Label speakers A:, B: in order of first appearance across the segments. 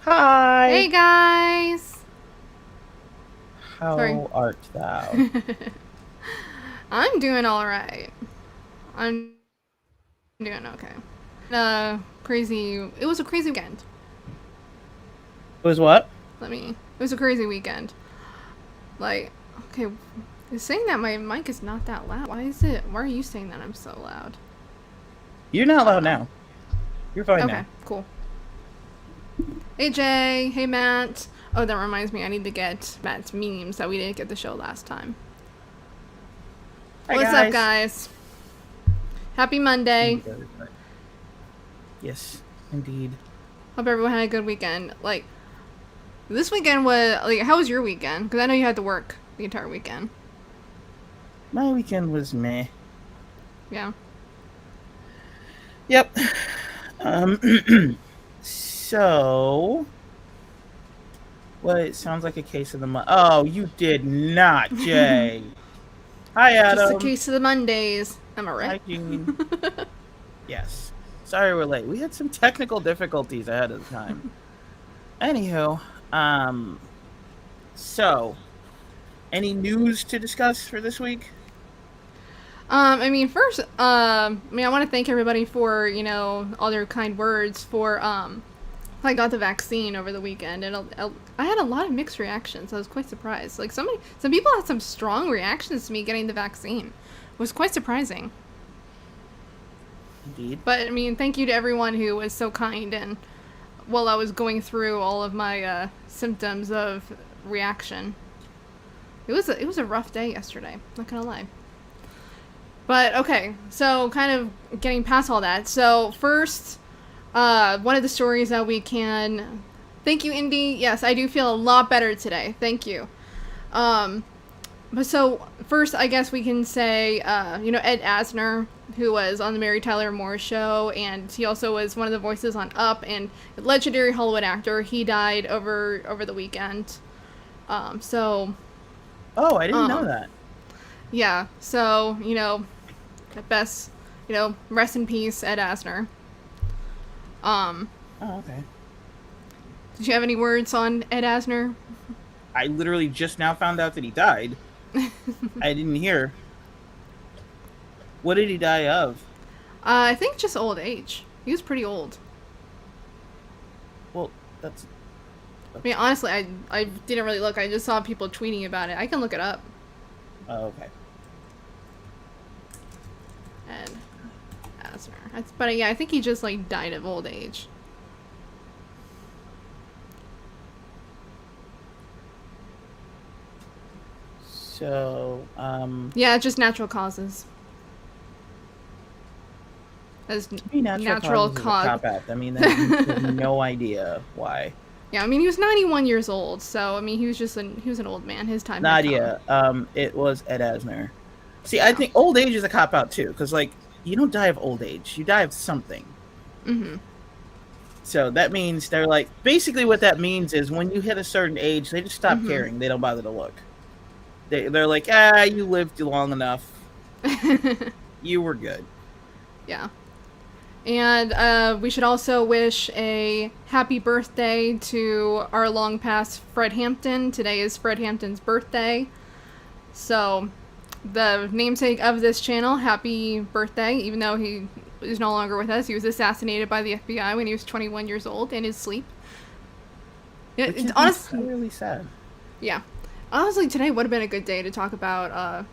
A: Hi,
B: Hey guys! Sorry.
A: how art thou?
B: I'm doing alright. I'm doing okay. It was a crazy weekend.
A: It was what?
B: It was a crazy weekend. Like, okay, it's saying that my mic is not that loud. Why are you saying that I'm so loud?
A: You're not
B: I don't
A: loud
B: know.
A: now. You're fine
B: Okay,
A: now.
B: cool. Hey Jay, hey Matt. Oh, that reminds me, I need to get Matt's memes that we didn't get the show last time.
A: Hi,
B: What's up,
A: guys.
B: guys? Happy Monday.
A: Yes, indeed.
B: Hope everyone had a good weekend. Like, this weekend was like, how was your weekend? Because I know you had to work the entire weekend.
A: My weekend was meh.
B: Yeah.
A: Yep. Um. So, well, it sounds like a case of the month. Oh, you did not, Jay. Hi,
B: Just a
A: Adam.
B: case of the Mondays. Am I right?
A: Hi, Jean. Yes. Sorry we're late. We had some technical difficulties ahead of the time. Anywho, so any news to discuss for this week?
B: First, I want to thank everybody for all their kind words for I got the vaccine over the weekend, and I had a lot of mixed reactions. I was quite surprised. Like some people had some strong reactions to me getting the vaccine. It was quite surprising.
A: Indeed.
B: But thank you to everyone who was so kind and while I was going through all of my symptoms of reaction. It was a rough day yesterday. Not gonna lie. But okay, so kind of getting past all that. So first, one of the stories that we can. Thank you, Indy. Yes, I do feel a lot better today. Thank you. Um, but so first, I guess we can say, Ed Asner, who was on the Mary Tyler Moore Show, and he also was one of the voices on Up, and a legendary Hollywood actor. He died over the weekend. Um, so
A: Oh, I didn't know
B: um,
A: that.
B: yeah. So at best, rest in peace, Ed Asner. Um,
A: Oh, okay.
B: did you have any words on Ed Asner?
A: I literally just now found out that he died. I didn't hear. What did he die of?
B: I think just old age. He was pretty old.
A: Well, that's
B: Honestly, I didn't really look. I just saw people tweeting about it. I can look it up.
A: okay.
B: Ed Asner. But yeah, I think he just like died of old age.
A: So,
B: Yeah, just natural causes. As
A: to me, natural
B: natural
A: causes is a
B: cause.
A: cop out. I mean, that you have no idea why.
B: Yeah, he was 91 years old, so he was an old man. His time had come.
A: Nadia, it was Ed Asner. See, I
B: Yeah.
A: think old age is a cop out too, because like you don't die of old age, you die of something.
B: Mhm.
A: So that means they're like basically what that means is when you hit a certain age, they just stop
B: Mhm.
A: caring. They don't bother to look. They're like, ah, you lived long enough. You were good.
B: Yeah. And we should also wish a happy birthday to our long past Fred Hampton. Today is Fred Hampton's birthday. So, the namesake of this channel, happy birthday, even though he is no longer with us. He was assassinated by the FBI when he was 21 years old in his sleep. Yeah,
A: Which
B: it's
A: is
B: honestly,
A: entirely sad.
B: yeah. Honestly, today would have been a good day to talk about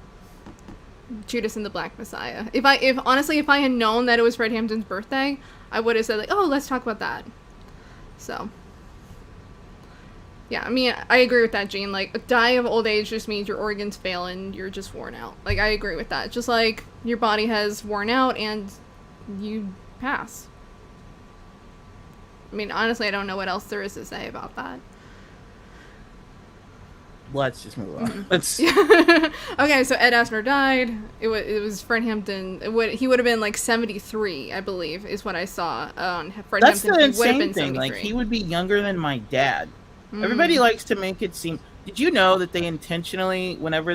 B: Judas and the Black Messiah. If I had known that it was Fred Hampton's birthday, I would have said like, oh, let's talk about that. So, yeah, I agree with that, Gene. Like, die of old age just means your organs fail and you're just worn out. Like, I agree with that. Just like your body has worn out and you pass. Honestly, I don't know what else there is to say about that.
A: Let's just move on. Let's.
B: Okay, so Ed Asner died. It was Fred Hampton. He would have been like 73, I believe, is what I saw on Fred
A: That's
B: Hampton.
A: the
B: He would have
A: insane
B: been
A: thing. Like
B: 73.
A: he would be younger than my dad. Everybody likes to make it seem. Did you know that they intentionally, whenever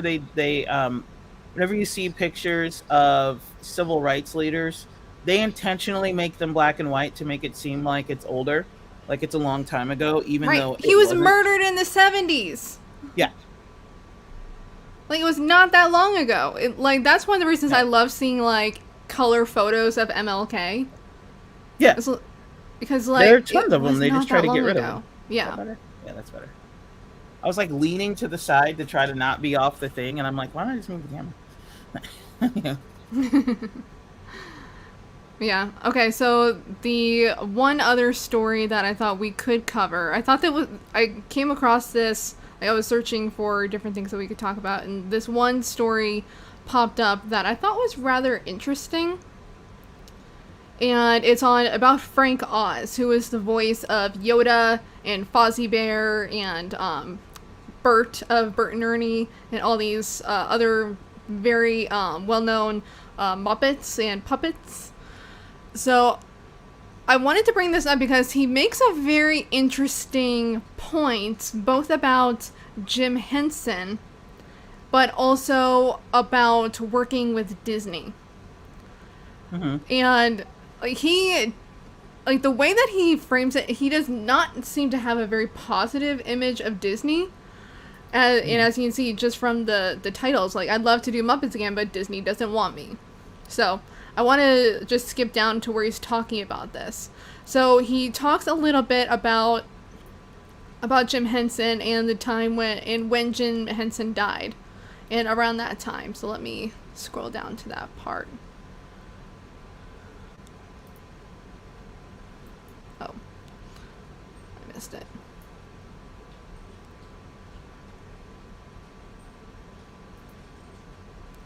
A: you see pictures of civil rights leaders, they intentionally make them black and white to make it seem like it's older. like it's a long time ago, even
B: Right.
A: though
B: He was murdered in the 70s.
A: Yeah.
B: Like, it was not that long ago. Like, that's one of the reasons
A: Yeah.
B: I love seeing, like, color photos of MLK.
A: Yeah.
B: Because, like,
A: there are tons of them. They just try to get rid of them.
B: Yeah.
A: Is that better? Yeah, that's better. I was like leaning to the side to try to not be off the thing, and I'm like, why don't I just move the camera? Yeah.
B: Yeah. Okay, so the one other story that I thought we could cover, I came across this, like, I was searching for different things that we could talk about, and this one story popped up that I thought was rather interesting. And it's about Frank Oz, who is the voice of Yoda and Fozzie Bear and Bert of Bert and Ernie and all these other very well-known Muppets and puppets. So I wanted to bring this up because he makes a very interesting point, both about Jim Henson, but also about working with Disney.
A: Mm-hmm.
B: And the way that he frames it, he does not seem to have a very positive image of Disney. And as you can see, just from the titles, like, I'd love to do Muppets again, but Disney doesn't want me. So I want to just skip down to where he's talking about this. So he talks a little bit about Jim Henson and the time when Jim Henson died, and around that time. So let me scroll down to that part. Oh, I missed it.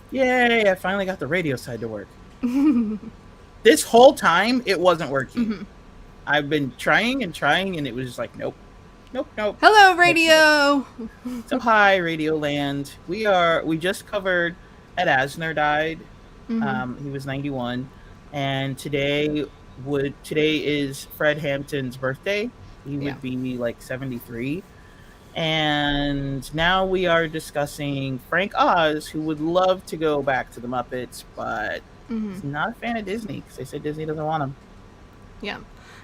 A: Yay, I finally got the radio side to work. This whole time, it wasn't working.
B: Mm-hmm.
A: I've been trying, and it was just like, nope.
B: Hello, radio!
A: So, hi, Radio Land. We just covered Ed Asner died.
B: Mm-hmm.
A: He was 91. And today is Fred Hampton's birthday. He would be like 73. And now we are discussing Frank Oz, who would love to go back to the Muppets, but he's not a fan of Disney because they said Disney doesn't want him.
B: Yeah.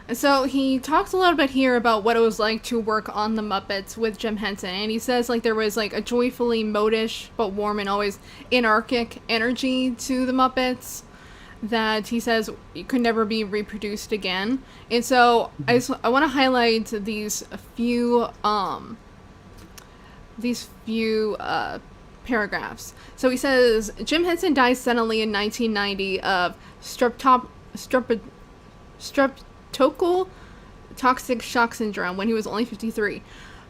B: And so he talks a little bit here about what it was like to work on the Muppets with Jim Henson. And he says, like, there was, like, a joyfully modish but warm and always anarchic energy to the Muppets that he says could never be reproduced again. And so I want to highlight these few paragraphs. So he says, Jim Henson died suddenly in 1990 of streptococcal toxic shock syndrome when he was only 53.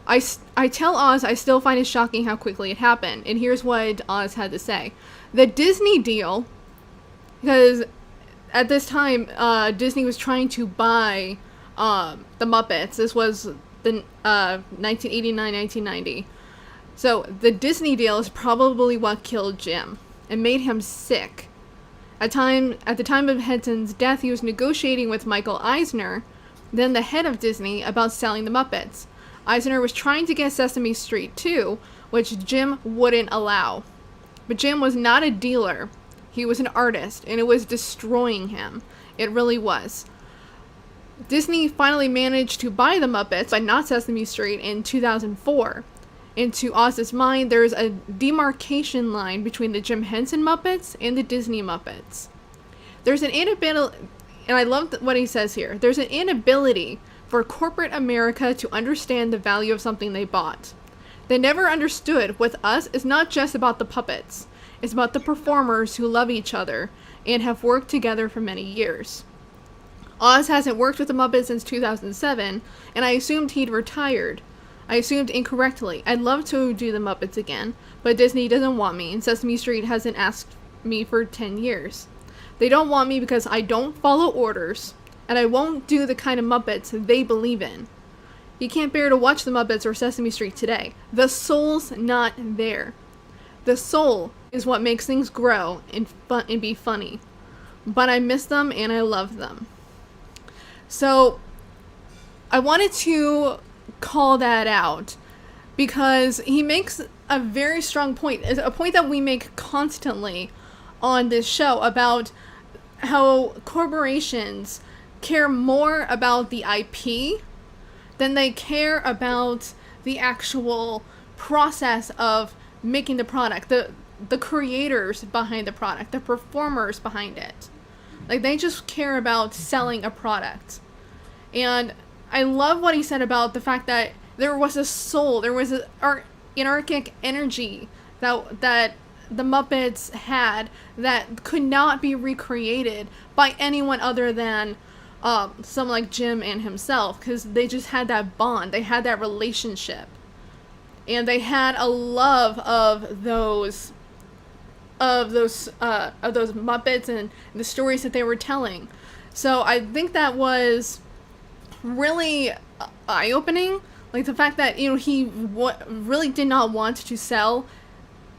B: I tell Oz I still find it shocking how quickly it happened, and here's what Oz had to say. The Disney deal, because at this time, Disney was trying to buy the Muppets. This was the 1989, 1990. So the Disney deal is probably what killed Jim and made him sick. At the time of Henson's death, he was negotiating with Michael Eisner, then the head of Disney, about selling the Muppets. Eisner was trying to get Sesame Street 2, which Jim wouldn't allow. But Jim was not a dealer. He was an artist, and it was destroying him. It really was. Disney finally managed to buy the Muppets, but not Sesame Street, in 2004. And to Oz's mind, there's a demarcation line between the Jim Henson Muppets and the Disney Muppets. There's an inability, and I love what he says here, there's an inability for corporate America to understand the value of something they bought. They never understood with us it's not just about the puppets. It's about the performers who love each other and have worked together for many years. Oz hasn't worked with the Muppets since 2007, and I assumed he'd retired. I assumed incorrectly. I'd love to do the Muppets again, but Disney doesn't want me, and Sesame Street hasn't asked me for 10 years. They don't want me because I don't follow orders, and I won't do the kind of Muppets they believe in. You can't bear to watch the Muppets or Sesame Street today. The soul's not there. The soul is what makes things grow and be funny. But I miss them and I love them. So I wanted to call that out because he makes a very strong point, a point that we make constantly on this show about how corporations care more about the IP than they care about the actual process of making the product, the creators behind the product, the performers behind it. Like, they just care about selling a product. And I love what he said about the fact that there was a soul, there was an anarchic energy that the Muppets had that could not be recreated by anyone other than someone like Jim and himself, because they just had that bond, they had that relationship, and they had a love of those Muppets and the stories that they were telling. So I think that was really eye-opening. Like, the fact that, he really did not want to sell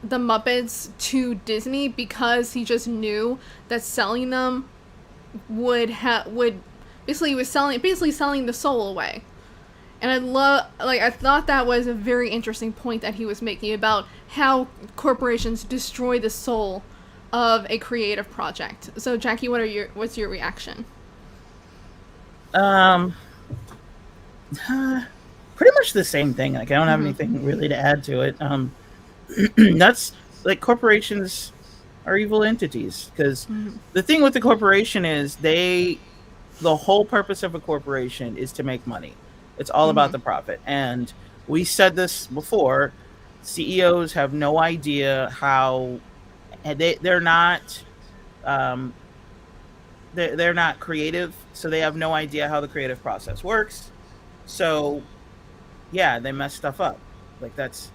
B: the Muppets to Disney because he just knew that selling them would basically selling the soul away. And I thought that was a very interesting point that he was making about how corporations destroy the soul of a creative project. So, Jackie, what's your reaction?
A: Pretty much the same thing. Like, I don't have anything really to add to it. That's like, corporations are evil entities, because the thing with the corporation is the whole purpose of a corporation is to make money. It's all about the profit. And we said this before, CEOs have no idea how, and they're not they're not creative, so they have no idea how the creative process works. So yeah, they mess stuff up. Like, that's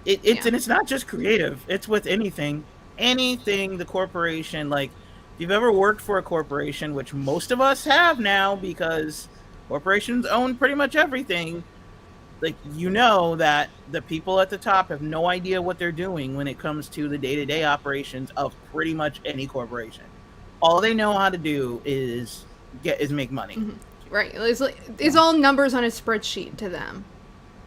A: it. And it's not just creative, it's with anything the corporation, like, if you've ever worked for a corporation, which most of us have now because corporations own pretty much everything, like, that the people at the top have no idea what they're doing when it comes to the day-to-day operations of pretty much any corporation. All they know how to do is make money.
B: Right. It's all numbers on a spreadsheet to them.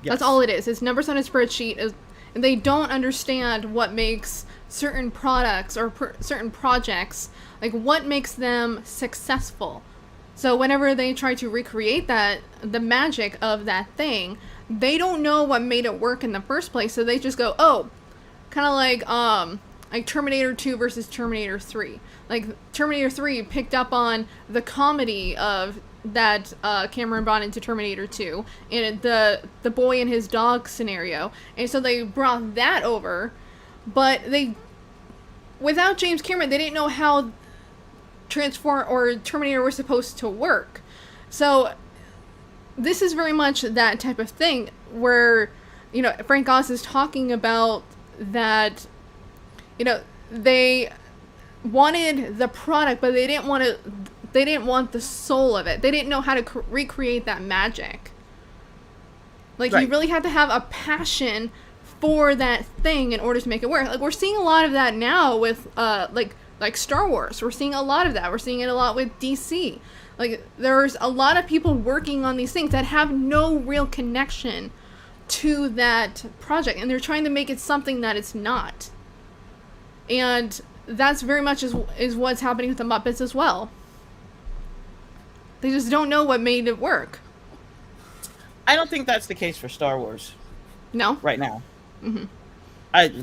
B: Yes. That's all it is. It's numbers on a spreadsheet, and they don't understand what makes certain products or certain projects, like, what makes them successful. So whenever they try to recreate the magic of that thing, they don't know what made it work in the first place, so they just go, oh, kind of like Terminator 2 versus Terminator 3. Like, Terminator 3 picked up on the comedy of that Cameron brought into Terminator 2, and the boy and his dog scenario, and so they brought that over, but without James Cameron, they didn't know how Transform or Terminator were supposed to work. So this is very much that type of thing where, Frank Oz is talking about that, they wanted the product, but they didn't want the soul of it. They didn't know how to recreate that magic. Like, right. You really had to have a passion for that thing in order to make it work. Like, we're seeing a lot of that now with like Star Wars. We're seeing a lot of that. We're seeing it a lot with DC. Like, there's a lot of people working on these things that have no real connection to that project, and they're trying to make it something that it's not. And that's very much is what's happening with the Muppets as well. They just don't know what made it work.
A: I don't think that's the case for Star Wars.
B: No?
A: Right now.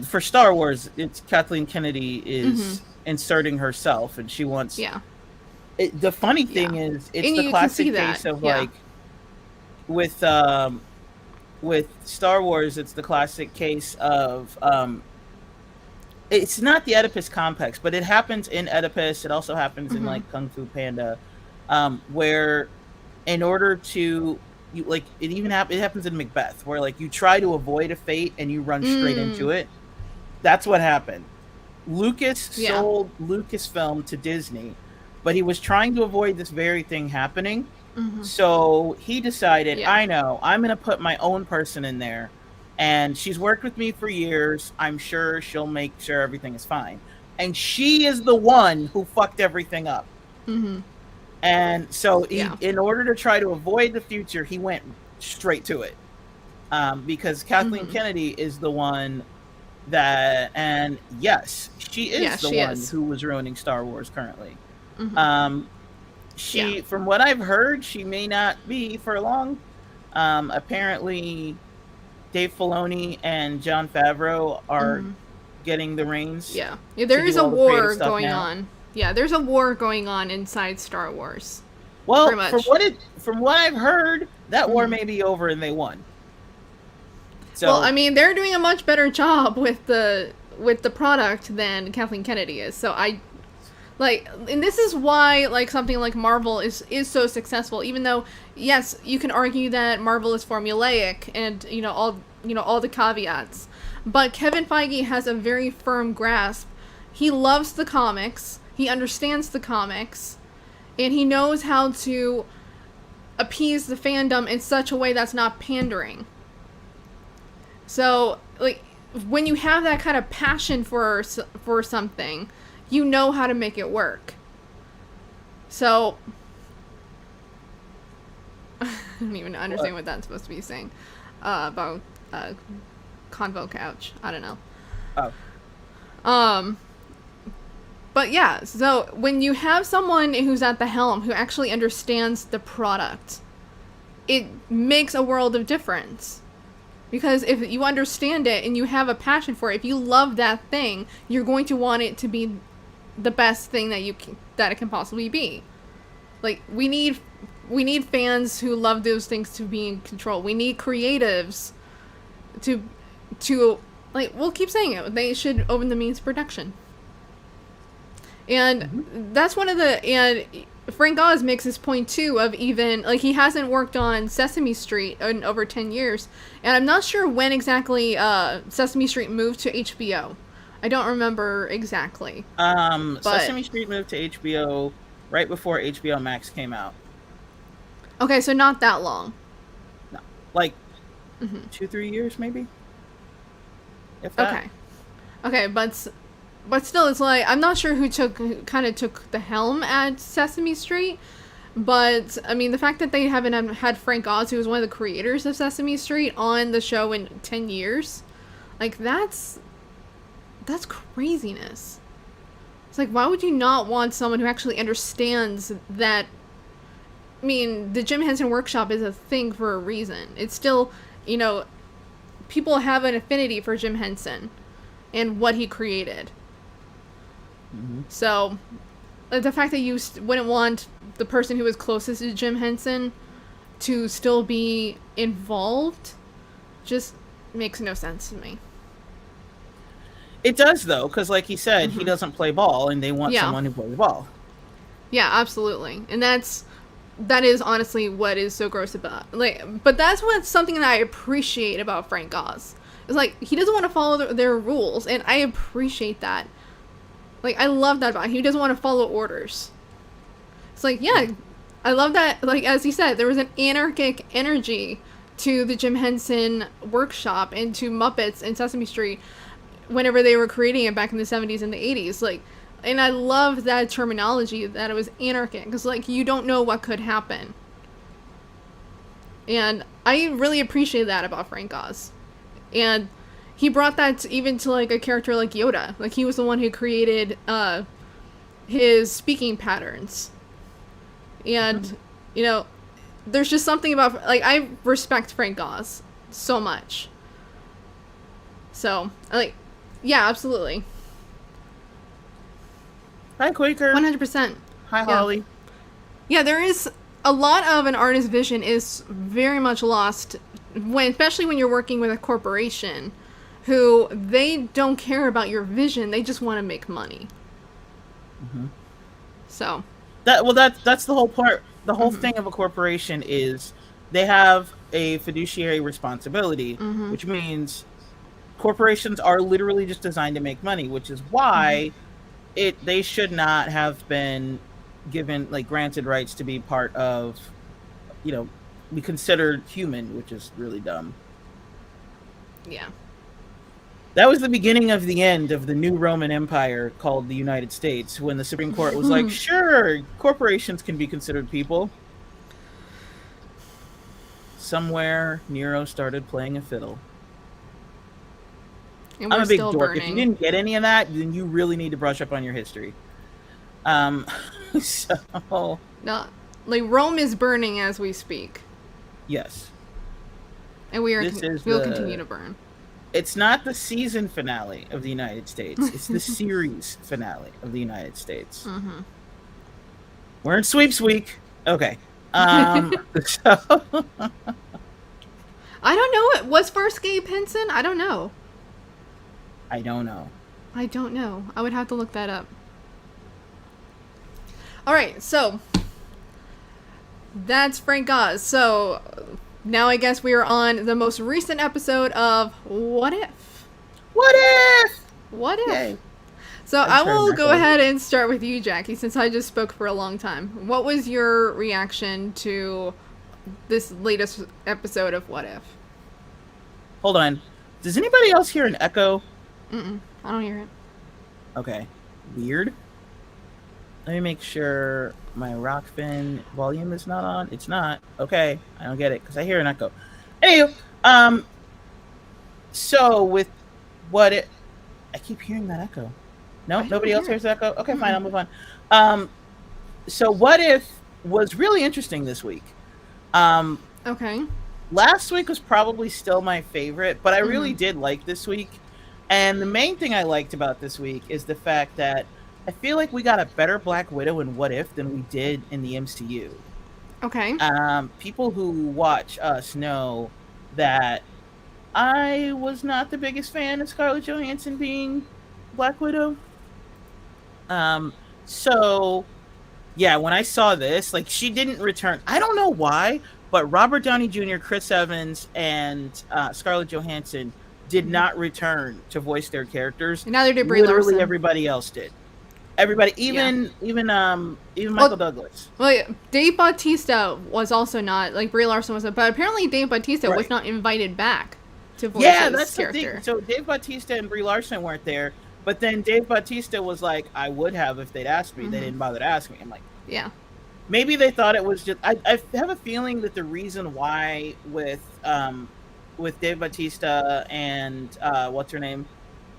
A: For Star Wars, it's Kathleen Kennedy is inserting herself, and she wants...
B: Yeah.
A: The funny thing is, it's the classic case of, like, with Star Wars, it's the classic case of... it's not the Oedipus complex, but it happens in Oedipus. It also happens in, like, Kung Fu Panda, where in order to... it happens in Macbeth, where, like, you try to avoid a fate and you run straight into it. That's what happened. Lucas sold Lucasfilm to Disney, but he was trying to avoid this very thing happening. So he decided, I know, I'm going to put my own person in there, and she's worked with me for years. I'm sure she'll make sure everything is fine. And she is the one who fucked everything up. And so in order to try to avoid the future, he went straight to it. Because Kathleen Kennedy is the one that, and yes, she is the one who was ruining Star Wars currently. From what I've heard, she may not be for long. Apparently, Dave Filoni and Jon Favreau are getting the reins.
B: Yeah,
A: to
B: there is
A: do
B: a
A: all the creative
B: war
A: stuff
B: going
A: now.
B: on. Yeah, there's a war going on inside Star Wars.
A: Well,
B: Pretty much.
A: from what I've heard, that war may be over and they won. So,
B: Well, I mean, they're doing a much better job with the product than Kathleen Kennedy is. So and this is why like something like Marvel is so successful. Even though, yes, you can argue that Marvel is formulaic and all the caveats, but Kevin Feige has a very firm grasp. He loves the comics. He understands the comics, and he knows how to appease the fandom in such a way that's not pandering. So, like, when you have that kind of passion for something, you know how to make it work. So, I don't even understand what that's supposed to be saying about Convo Couch. I don't know.
A: Oh.
B: But yeah, so when you have someone who's at the helm who actually understands the product, it makes a world of difference. Because if you understand it and you have a passion for it, if you love that thing, you're going to want it to be the best thing that it can possibly be. Like, we need fans who love those things to be in control. We need creatives to like, we'll keep saying it. They should open the means of production. And that's one of and Frank Oz makes this point too of even, like, he hasn't worked on Sesame Street in over 10 years. And I'm not sure when exactly Sesame Street moved to HBO. I don't remember exactly.
A: Sesame Street moved to HBO right before HBO Max came out.
B: Okay, so not that long.
A: No, like 2-3 years maybe. If that.
B: Okay, but still, it's like, I'm not sure who kind of took the helm at Sesame Street, but I mean, the fact that they haven't had Frank Oz, who was one of the creators of Sesame Street, on the show in 10 years, like, that's craziness. It's like, why would you not want someone who actually understands that? I mean, the Jim Henson Workshop is a thing for a reason. It's still, people have an affinity for Jim Henson and what he created. So, the fact that you wouldn't want the person who was closest to Jim Henson to still be involved just makes no sense to me.
A: It does, though, because like he said, he doesn't play ball, and they want someone who plays ball.
B: Yeah, absolutely. And that is honestly what is so gross about, like, but that's something that I appreciate about Frank Oz. It's like, he doesn't want to follow their rules, and I appreciate that. Like, I love that about him. He doesn't want to follow orders. It's like, yeah, I love that. Like, as he said, there was an anarchic energy to the Jim Henson Workshop and to Muppets and Sesame Street whenever they were creating it back in the 70s and the 80s. Like, and I love that terminology, that it was anarchic, because, like, you don't know what could happen. And I really appreciate that about Frank Oz. And he brought that even to, like, a character like Yoda. Like, he was the one who created his speaking patterns. And, there's just something about, like, I respect Frank Oz so much. So, like, yeah, absolutely.
A: Hi, Quaker.
B: 100%.
A: Hi, Holly.
B: Yeah, there is a lot of an artist's vision is very much lost, especially when you're working with a corporation who they don't care about your vision. They just want to make money. So.
A: That's the whole part. The whole thing of a corporation is they have a fiduciary responsibility, which means corporations are literally just designed to make money, which is why they should not have been given, like, granted rights to be part of, be considered human, which is really dumb.
B: Yeah.
A: That was the beginning of the end of the new Roman Empire called the United States, when the Supreme Court was like, sure, corporations can be considered people. Somewhere, Nero started playing a fiddle.
B: And
A: I'm a big dork.
B: burning.
A: If you didn't get any of that, then you really need to brush up on your history.
B: No, like, Rome is burning as we speak.
A: Yes.
B: And we
A: This is
B: will continue to burn.
A: It's not the season finale of the United States. It's the series finale of the United States.
B: Mm-hmm.
A: We're in sweeps week. Okay. So
B: I don't know. Was first Gabe Henson? I don't know.
A: I don't know.
B: I would have to look that up. All right, so that's Frank Oz. So now I guess we are on the most recent episode of What If?
A: What if?
B: What if?
A: Yay.
B: So I will go ahead and start with you, Jackie, since I just spoke for a long time. What was your reaction to this latest episode of What If?
A: Hold on. Does anybody else hear an echo?
B: I don't hear it.
A: Okay. Weird. Let me make sure my Rockfin volume is not on. It's not. Okay. I don't get it because I hear an echo. Anywho, so with what it... I keep hearing that echo. No, nobody else hears that echo? Okay, fine. I'll move on. So What If was really interesting this week.
B: Okay.
A: Last week was probably still my favorite, but I really did like this week. And the main thing I liked about this week is the fact that I feel like we got a better Black Widow in What If than we did in the MCU.
B: Okay.
A: People who watch us know that I was not the biggest fan of Scarlett Johansson being Black Widow. So yeah, when I saw this, like, she didn't return. I don't know why, but Robert Downey Jr., Chris Evans, and Scarlett Johansson did not return to voice their characters.
B: And neither did Brie Larson.
A: Literally everybody else did. Everybody, even Michael Douglas.
B: Well, Dave Bautista was also not, like, Brie Larson wasn't, but apparently Dave Bautista was not invited back to voice his
A: that's
B: character.
A: the thing. So Dave Bautista and Brie Larson weren't there, but then Dave Bautista was like, I would have if they'd asked me. They didn't bother to ask me. I'm like,
B: yeah.
A: Maybe they thought it was just... I have a feeling that the reason why with Dave Bautista and what's her name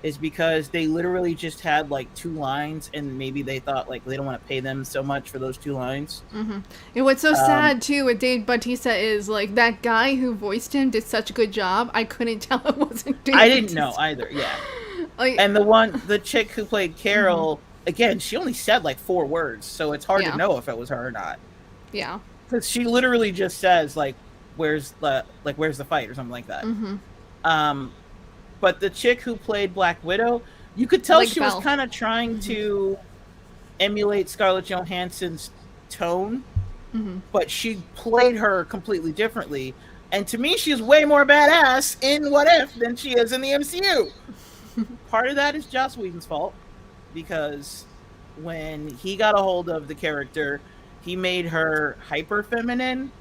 A: is because they literally just had like 2 lines, and maybe they thought like they don't want to pay them so much for those 2 lines.
B: And what's so sad too with Dave Bautista is like that guy who voiced him did such a good job. I couldn't tell it wasn't Dave.
A: I didn't know either. Yeah. And the chick who played Carol, again, she only said like 4 words, so it's hard to know if it was her or not.
B: Yeah.
A: Because she literally just says like, "Where's the fight?" or something like that. But the chick who played Black Widow, you could tell she was kind of trying to emulate Scarlett Johansson's tone, but she played her completely differently. And to me, she's way more badass in What If than she is in the MCU. Part of that is Joss Whedon's fault, because when he got a hold of the character, he made her hyper feminine.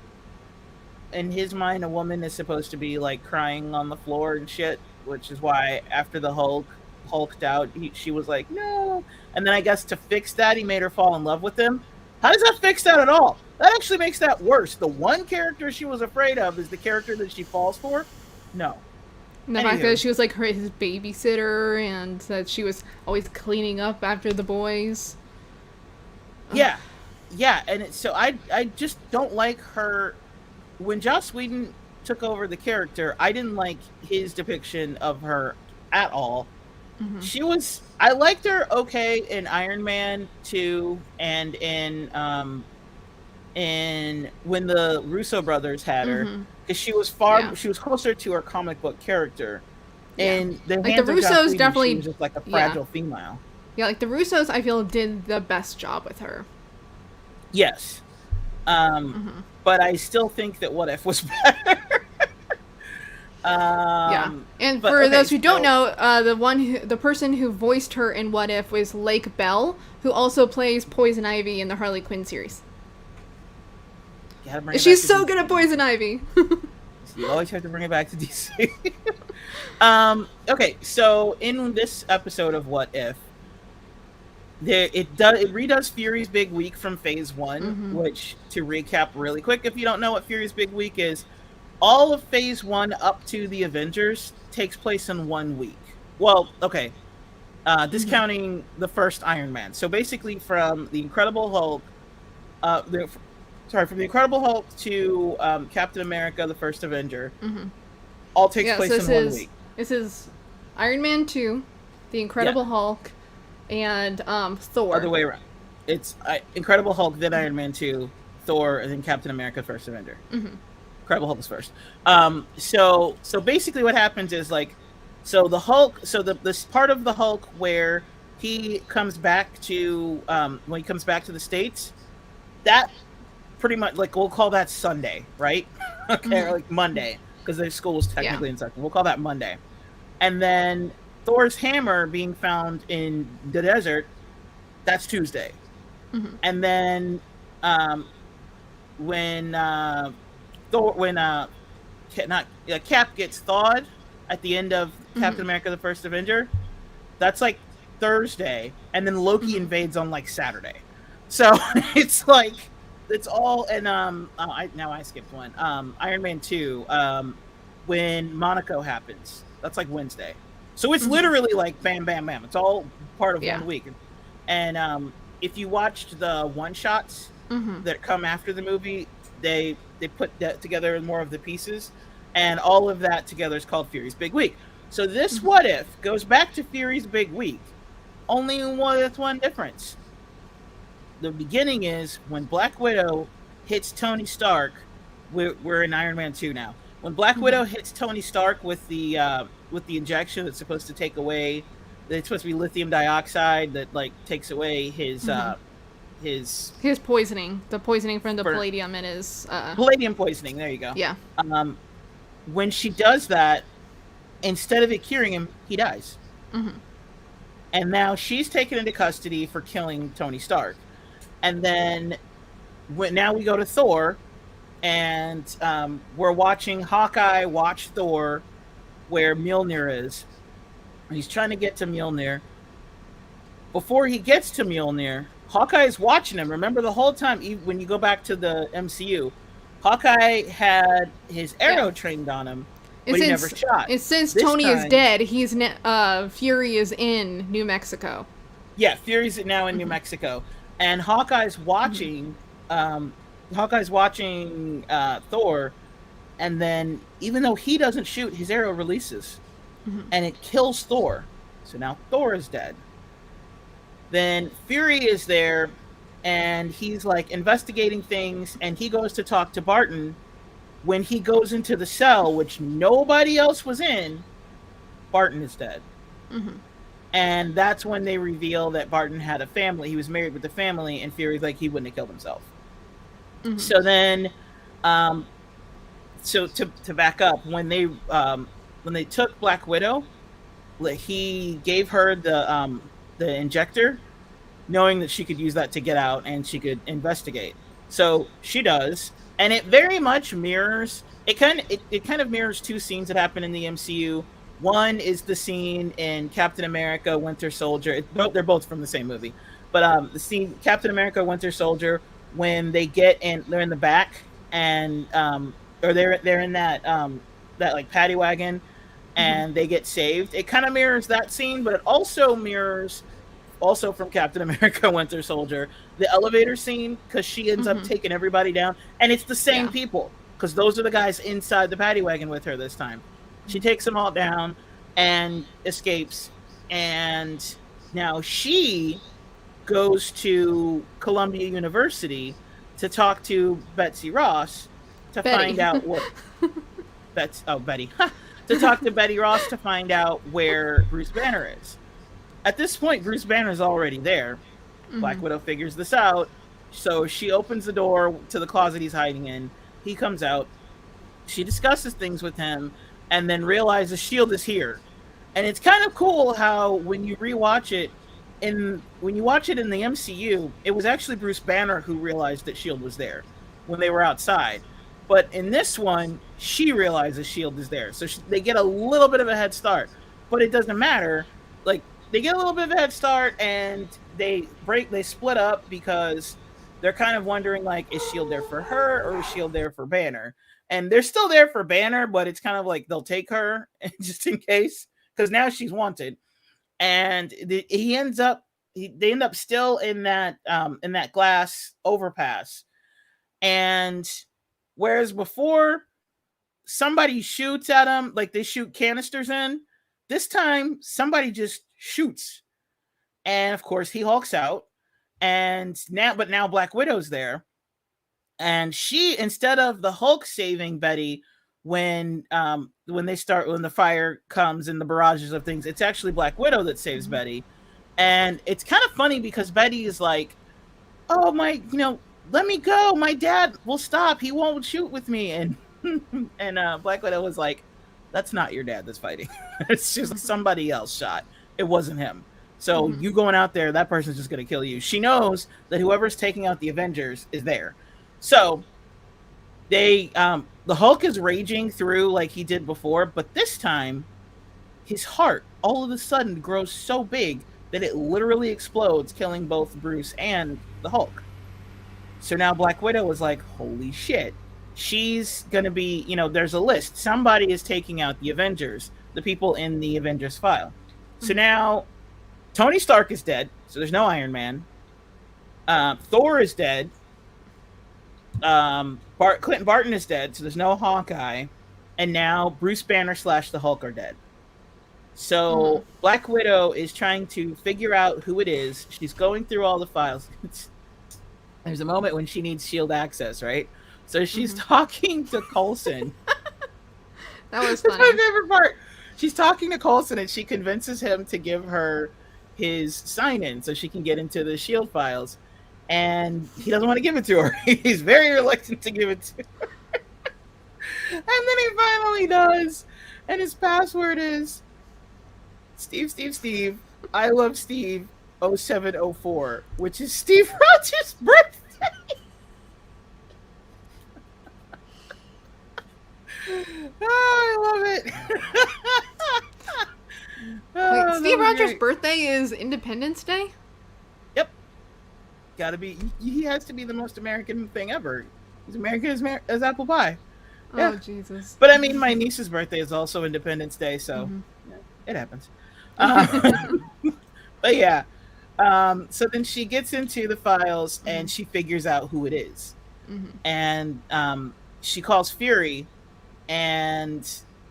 A: In his mind, a woman is supposed to be like crying on the floor and shit, which is why after the hulked out, she was like, no. And then I guess to fix that, he made her fall in love with him. How does that fix that at all? That actually makes that worse. The one character she was afraid of is the character that she falls for. No.
B: And the fact that she was like his babysitter, and that she was always cleaning up after the boys.
A: Yeah. And so I just don't like her. When Joss Whedon took over the character, I didn't like his depiction of her at all. I liked her okay in Iron Man 2 and in when the Russo brothers had her, because she was closer to her comic book character. And the
B: Russos definitely
A: she was just like a fragile female.
B: Yeah, like the Russos, I feel, did the best job with her.
A: Yes. But I still think that What If was better.
B: And for those who don't know, the person who voiced her in What If was Lake Bell, who also plays Poison Ivy in the Harley Quinn series. She's so good at Poison Ivy.
A: You always have to bring it back to DC. Okay, so in this episode of What If, it redoes Fury's Big Week from Phase 1, which, to recap really quick, if you don't know what Fury's Big Week is, all of Phase 1 up to the Avengers takes place in 1 week. Well, okay, discounting the first Iron Man. So basically from the Incredible Hulk, from the Incredible Hulk to Captain America, the first Avenger, all takes
B: Yeah, so
A: place in 1 week.
B: this is Iron Man 2, The
A: Yeah,
B: Incredible Hulk, and
A: other
B: Thor.
A: way around. It's Incredible Hulk, then Iron Man 2, Thor, and then Captain America: First Avenger. Incredible Hulk is first. So basically, what happens is like, so the Hulk, so this part of the Hulk where he comes back to when he comes back to the States, that pretty much, like, we'll call that Sunday, right? Okay, or like Monday, because their school is
B: Yeah.
A: technically in second. We'll call that Monday. And then Thor's hammer being found in the desert, that's Tuesday. And then um when Thor when not Cap gets thawed at the end of Captain America: The First Avenger, that's like Thursday, and then Loki invades on like Saturday. So it's like it's all, and I skipped one. Iron Man 2, when Monaco happens, that's like Wednesday. So it's literally like bam bam bam. It's all part of
B: Yeah.
A: 1 week. And if you watched the one shots that come after the movie, they put that together more of the pieces, and all of that together is called Fury's Big Week. So this what if goes back to Fury's Big Week, only with one difference. The beginning is when Black Widow hits Tony Stark. We're in Iron Man 2 now. When Black Widow hits Tony Stark with the injection that's supposed to take away, it's supposed to be lithium dioxide that like takes away his
B: His poisoning. The poisoning from the
A: for
B: palladium in his
A: palladium poisoning. There you go.
B: yeah.
A: Um, when she does that, instead of it curing him, he dies. And now she's taken into custody for killing Tony Stark. And then now we go to Thor, and we're watching Hawkeye watch Thor where Mjolnir is. He's trying to get to Mjolnir. Before he gets to Mjolnir, Hawkeye is watching him. Remember, the whole time, when you go back to the MCU, Hawkeye had his arrow trained on him, but he never shot.
B: Since
A: This
B: Tony is
A: time-
B: dead, Fury is in New Mexico.
A: Yeah, Fury's now in New Mexico, and Hawkeye's watching. Hawkeye's watching Thor, and then even though he doesn't shoot, his arrow releases, and it kills Thor. So now Thor is dead. Then Fury is there, and he's like investigating things, and he goes to talk to Barton. When he goes into the cell, which nobody else was in, Barton is dead. And that's when they reveal that Barton had a family. He was married with a family, and Fury's like, he wouldn't have killed himself. So then, so to back up, when they took Black Widow, he gave her the injector, knowing that she could use that to get out and she could investigate. So she does, and it very much mirrors. It kind of mirrors two scenes that happen in the MCU. One is the scene in Captain America: Winter Soldier. They're both from the same movie, but the scene Captain America: Winter Soldier, when they're in the back, and or they're in that like paddy wagon, and they get saved. It kind of mirrors that scene, but it also mirrors from Captain America: Winter Soldier, the elevator scene, because she ends up taking everybody down, and it's the same people, because those are the guys inside the paddy wagon with her this time. She takes them all down and escapes, and now she goes to Columbia University to talk to Betsy Ross to find out what Betty to talk to Betty Ross to find out where Bruce Banner is. At this point, Bruce Banner is already there. Black Widow figures this out, so she opens the door to the closet he's hiding in. He comes out. She discusses things with him, and then realizes S.H.I.E.L.D. is here. And it's kind of cool how when you rewatch it, when you watch it in the MCU, it was actually Bruce Banner who realized that S.H.I.E.L.D. was there when they were outside. But in this one, she realizes S.H.I.E.L.D. is there. So they get a little bit of a head start. But it doesn't matter. Like, they get a little bit of a head start, and they split up because they're kind of wondering, like, is S.H.I.E.L.D. there for her, or is S.H.I.E.L.D. there for Banner? And they're still there for Banner, but it's kind of like they'll take her just in case, because now she's wanted. And they end up still in that glass overpass. And whereas before, somebody shoots at him, like they shoot canisters in. This time, somebody just shoots, and of course, he hulks out. And now Black Widow's there, and she, instead of the Hulk saving Betty when the fire comes and the barrages of things, it's actually Black Widow that saves Betty. And it's kind of funny because Betty is like, oh my, let me go, my dad will stop, he won't shoot with me. And and Black Widow was like, that's not your dad that's fighting. It's just somebody else shot, it wasn't him. So you going out there, that person's just going to kill you. She knows that whoever's taking out the Avengers is there. So the Hulk is raging through like he did before, but this time his heart all of a sudden grows so big that it literally explodes, killing both Bruce and the Hulk. So now Black Widow is like, holy shit. She's going to be, there's a list. Somebody is taking out the Avengers, the people in the Avengers file. So now Tony Stark is dead, so there's no Iron Man. Thor is dead. Clinton Barton is dead, so there's no Hawkeye. And now Bruce Banner / the Hulk are dead. So Black Widow is trying to figure out who it is. She's going through all the files. There's a moment when she needs shield access, right? So she's talking to Coulson.
B: That was funny.
A: That's my favorite part. She's talking to Coulson, and she convinces him to give her his sign-in so she can get into the shield files. And he doesn't want to give it to her. He's very reluctant to give it to her. And then he finally does. And his password is Steve. I love Steve 0704, which is Steve Rogers' birthday. Oh, I love it.
B: Wait, Steve Rogers' birthday is Independence Day?
A: Yep. Gotta be. He has to be the most American thing ever. He's American as apple pie.
B: Yeah. Oh, Jesus.
A: But I mean, my niece's birthday is also Independence Day, so yeah, it happens. But yeah. So then she gets into the files and she figures out who it is. And she calls Fury, and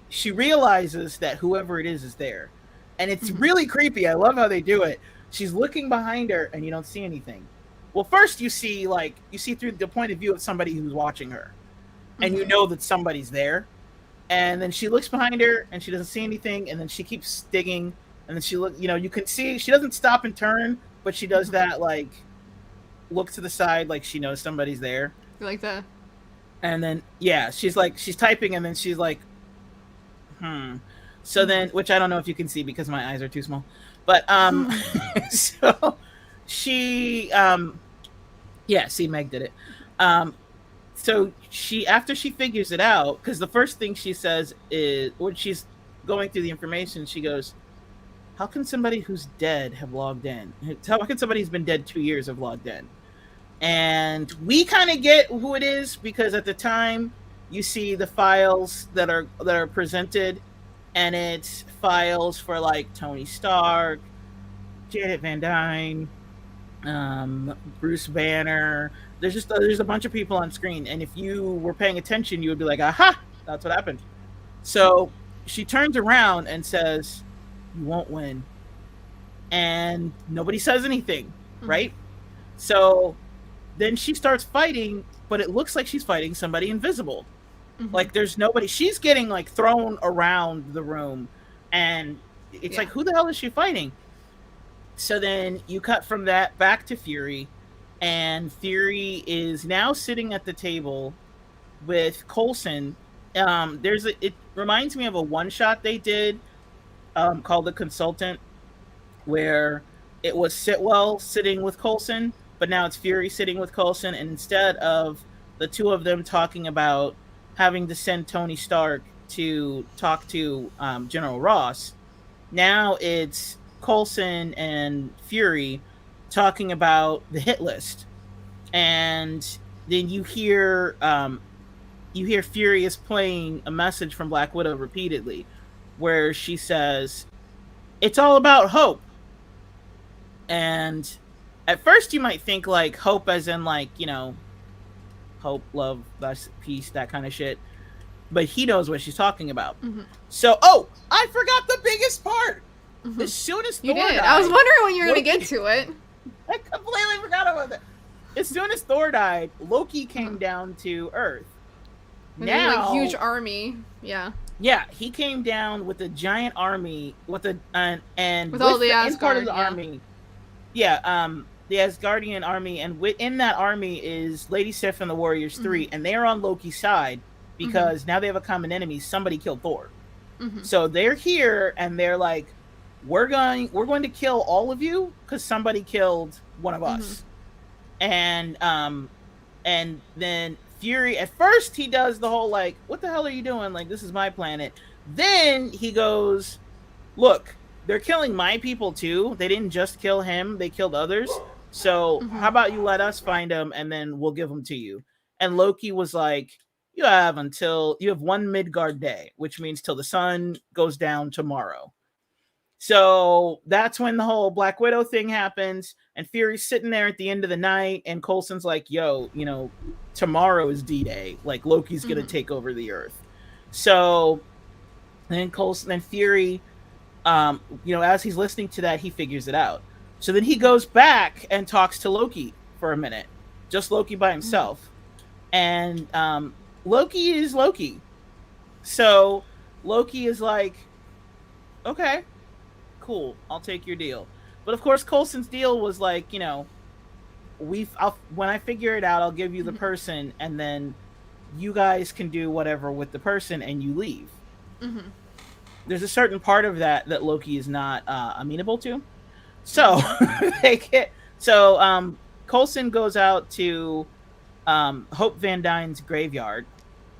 A: she realizes that whoever it is there. And it's really creepy. I love how they do it. She's looking behind her and you don't see anything. Well, first you see through the point of view of somebody who's watching her. And you know that somebody's there. And then she looks behind her and she doesn't see anything, and then she keeps digging, and then you can see she doesn't stop and turn, but she does that like look to the side like she knows somebody's there.
B: Like that.
A: And then she's typing, and then she's like, So then, which I don't know if you can see because my eyes are too small. But so she see, Meg did it. So after she figures it out, because the first thing she says is, when she's going through the information, she goes, how can somebody who's dead have logged in? How can somebody who's been dead 2 years have logged in? And we kind of get who it is, because at the time you see the files that are presented, and it's files for like Tony Stark, Janet Van Dyne, Bruce Banner. There's a bunch of people on screen, and if you were paying attention, you would be like, aha, that's what happened. So she turns around and says, you won't win. And nobody says anything, right? So then she starts fighting, but it looks like she's fighting somebody invisible. Like there's nobody. She's getting like thrown around the room, and it's like, who the hell is she fighting? So then you cut from that back to Fury, and Fury is now sitting at the table with Coulson. It reminds me of a one-shot they did called The Consultant, where it was Sitwell sitting with Coulson, but now it's Fury sitting with Coulson, and instead of the two of them talking about having to send Tony Stark to talk to General Ross, now it's Coulson and Fury talking about the hit list. And then you hear Fury is playing a message from Black Widow repeatedly, where she says, it's all about hope. And at first you might think like hope as in like, hope, love, peace, that kind of shit. but he knows what she's talking about.
B: Mm-hmm.
A: So, oh, I forgot the biggest part.
B: Mm-hmm.
A: As soon as
B: You
A: Thor
B: did.
A: died,
B: I was wondering when you were
A: Loki,
B: going to get to it.
A: I completely forgot about that. As soon as Thor died, Loki came down to Earth.
B: With his, like,
A: Now,
B: huge army. Yeah.
A: yeah, he came down with a giant army with a and
B: With all the
A: in part of
B: Asgard,
A: the
B: yeah.
A: army. Yeah, the Asgardian army, and within that army is Lady Sif and the Warriors 3, and they're on Loki's side because now they have a common enemy. Somebody killed Thor. So they're here and they're like, we're going to kill all of you because somebody killed one of us. And then Fury, at first he does the whole like, what the hell are you doing? Like, this is my planet. Then he goes, look, they're killing my people too. They didn't just kill him, they killed others. So how about you let us find them and then we'll give them to you. And Loki was like, you have one Midgard day, which means till the sun goes down tomorrow. So that's when the whole Black Widow thing happens, and Fury's sitting there at the end of the night, and Coulson's like, yo, tomorrow is D-Day. Like, Loki's going to take over the Earth. So then Fury, as he's listening to that, he figures it out. So then he goes back and talks to Loki for a minute, just Loki by himself. And Loki is Loki. So Loki is like, okay, cool, I'll take your deal. But of course, Coulson's deal was like, when I figure it out, I'll give you the person, and then you guys can do whatever with the person, and you leave. There's a certain part of that Loki is not amenable to. So Coulson goes out to Hope Van Dyne's graveyard.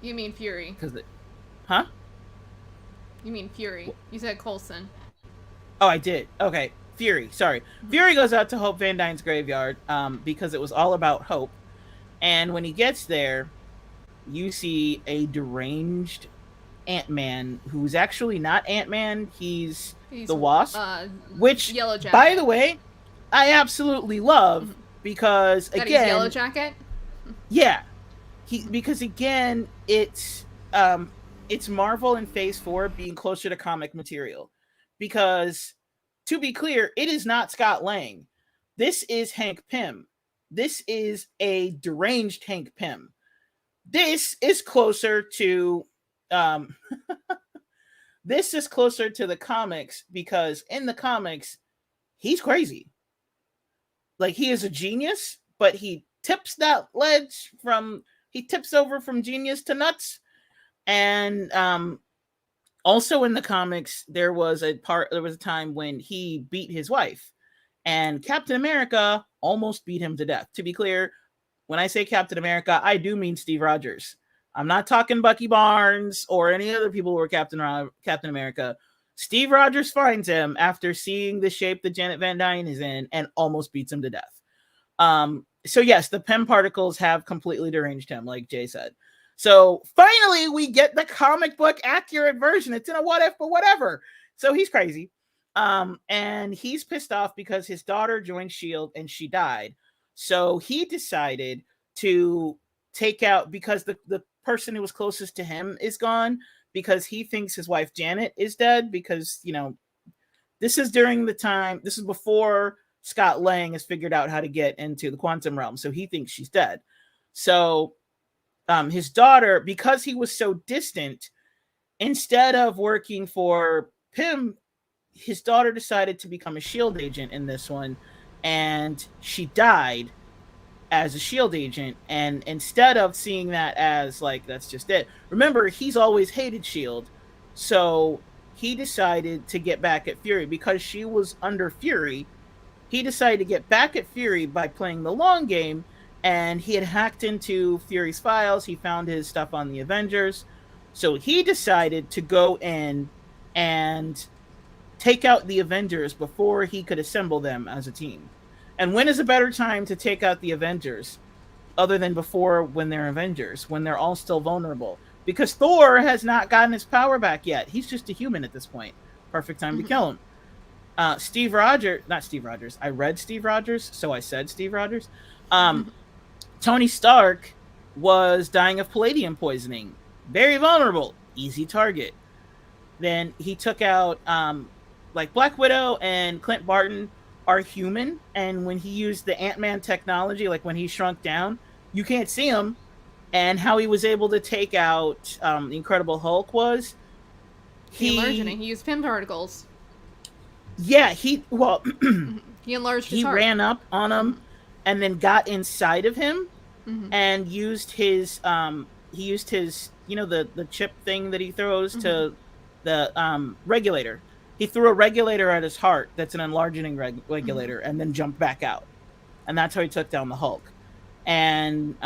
B: You mean Fury?
A: Huh?
B: You mean Fury? You said Coulson.
A: Oh, I did. Okay, Fury. Sorry, Fury goes out to Hope Van Dyne's graveyard because it was all about Hope. And when he gets there, you see a deranged Ant-Man who's actually not Ant-Man. He's the Wasp, which,
B: Yellow Jacket.
A: By the way, I absolutely love because
B: that
A: again,
B: he's Yellow Jacket.
A: Yeah, because again, it's Marvel in Phase 4 being closer to comic material. Because, to be clear, it is not Scott Lang. This is Hank Pym. This is a deranged Hank Pym. This is closer to this is closer to the comics, because in the comics, he's crazy. Like, he is a genius, but he tips over from genius to nuts. And also in the comics, there was a time when he beat his wife, and Captain America almost beat him to death. To be clear, when I say Captain America, I do mean Steve Rogers. I'm not talking Bucky Barnes or any other people who were Captain America. Steve Rogers finds him after seeing the shape that Janet Van Dyne is in and almost beats him to death. So yes, the Pym particles have completely deranged him, like Jay said. So finally, we get the comic book accurate version. It's in a what if, but whatever. So he's crazy. And he's pissed off because his daughter joined S.H.I.E.L.D. and she died. So he decided to take out, because the person who was closest to him is gone, because he thinks his wife Janet is dead, because, this is before Scott Lang has figured out how to get into the quantum realm. So he thinks she's dead. So his daughter, because he was so distant, instead of working for Pym, his daughter decided to become a S.H.I.E.L.D. agent in this one, and she died as a S.H.I.E.L.D. agent. And instead of seeing that as like, that's just it, remember, he's always hated S.H.I.E.L.D., so he decided to get back at Fury. Because she was under Fury, he decided to get back at Fury by playing the long game. And he had hacked into Fury's files. He found his stuff on the Avengers. So he decided to go in and take out the Avengers before he could assemble them as a team. And when is a better time to take out the Avengers other than before, when they're Avengers, when they're all still vulnerable? Because Thor has not gotten his power back yet. He's just a human at this point. Perfect time to kill him. Not Steve Rogers. I read Steve Rogers, so I said Steve Rogers. Tony Stark was dying of palladium poisoning. very vulnerable, easy target. Then he took out like Black Widow and Clint Barton are human, and when he used the Ant-Man technology, like when he shrunk down, you can't see him. And how he was able to take out the Incredible Hulk was
B: He enlarged it.
A: he,
B: He used pin particles.
A: yeah, he well,
B: He enlarged his
A: he
B: heart.
A: ran up on him and then got inside of him and used his the chip thing that he throws to the regulator. He threw a regulator at his heart that's an enlarging regulator and then jumped back out. And that's how he took down the Hulk. And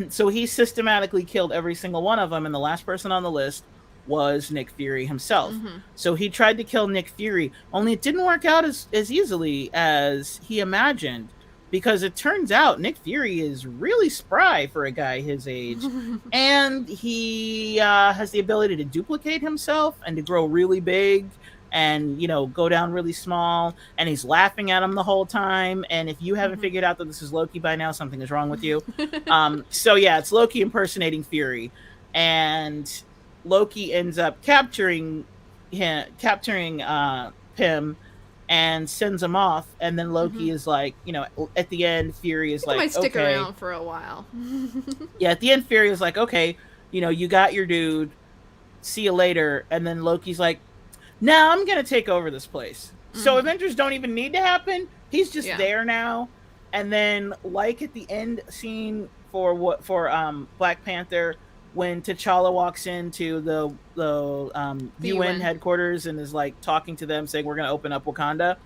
A: so he systematically killed every single one of them, and the last person on the list was Nick Fury himself. So he tried to kill Nick Fury, only it didn't work out as easily as he imagined, because it turns out Nick Fury is really spry for a guy his age, and he has the ability to duplicate himself and to grow really big and go down really small, and he's laughing at him the whole time. And if you haven't figured out that this is Loki by now, something is wrong with you. So yeah, it's Loki impersonating Fury, and Loki ends up capturing Pym and sends him off. And then Loki is like, at the end, Fury is
B: He might stick
A: okay.
B: around for a while.
A: Yeah, at the end, Fury is like, okay, you got your dude, see you later. And then Loki's like, now I'm gonna take over this place. So Avengers don't even need to happen. He's just there now. And then, like at the end scene for Black Panther, when T'Challa walks into the UN headquarters and is like talking to them, saying we're gonna open up Wakanda,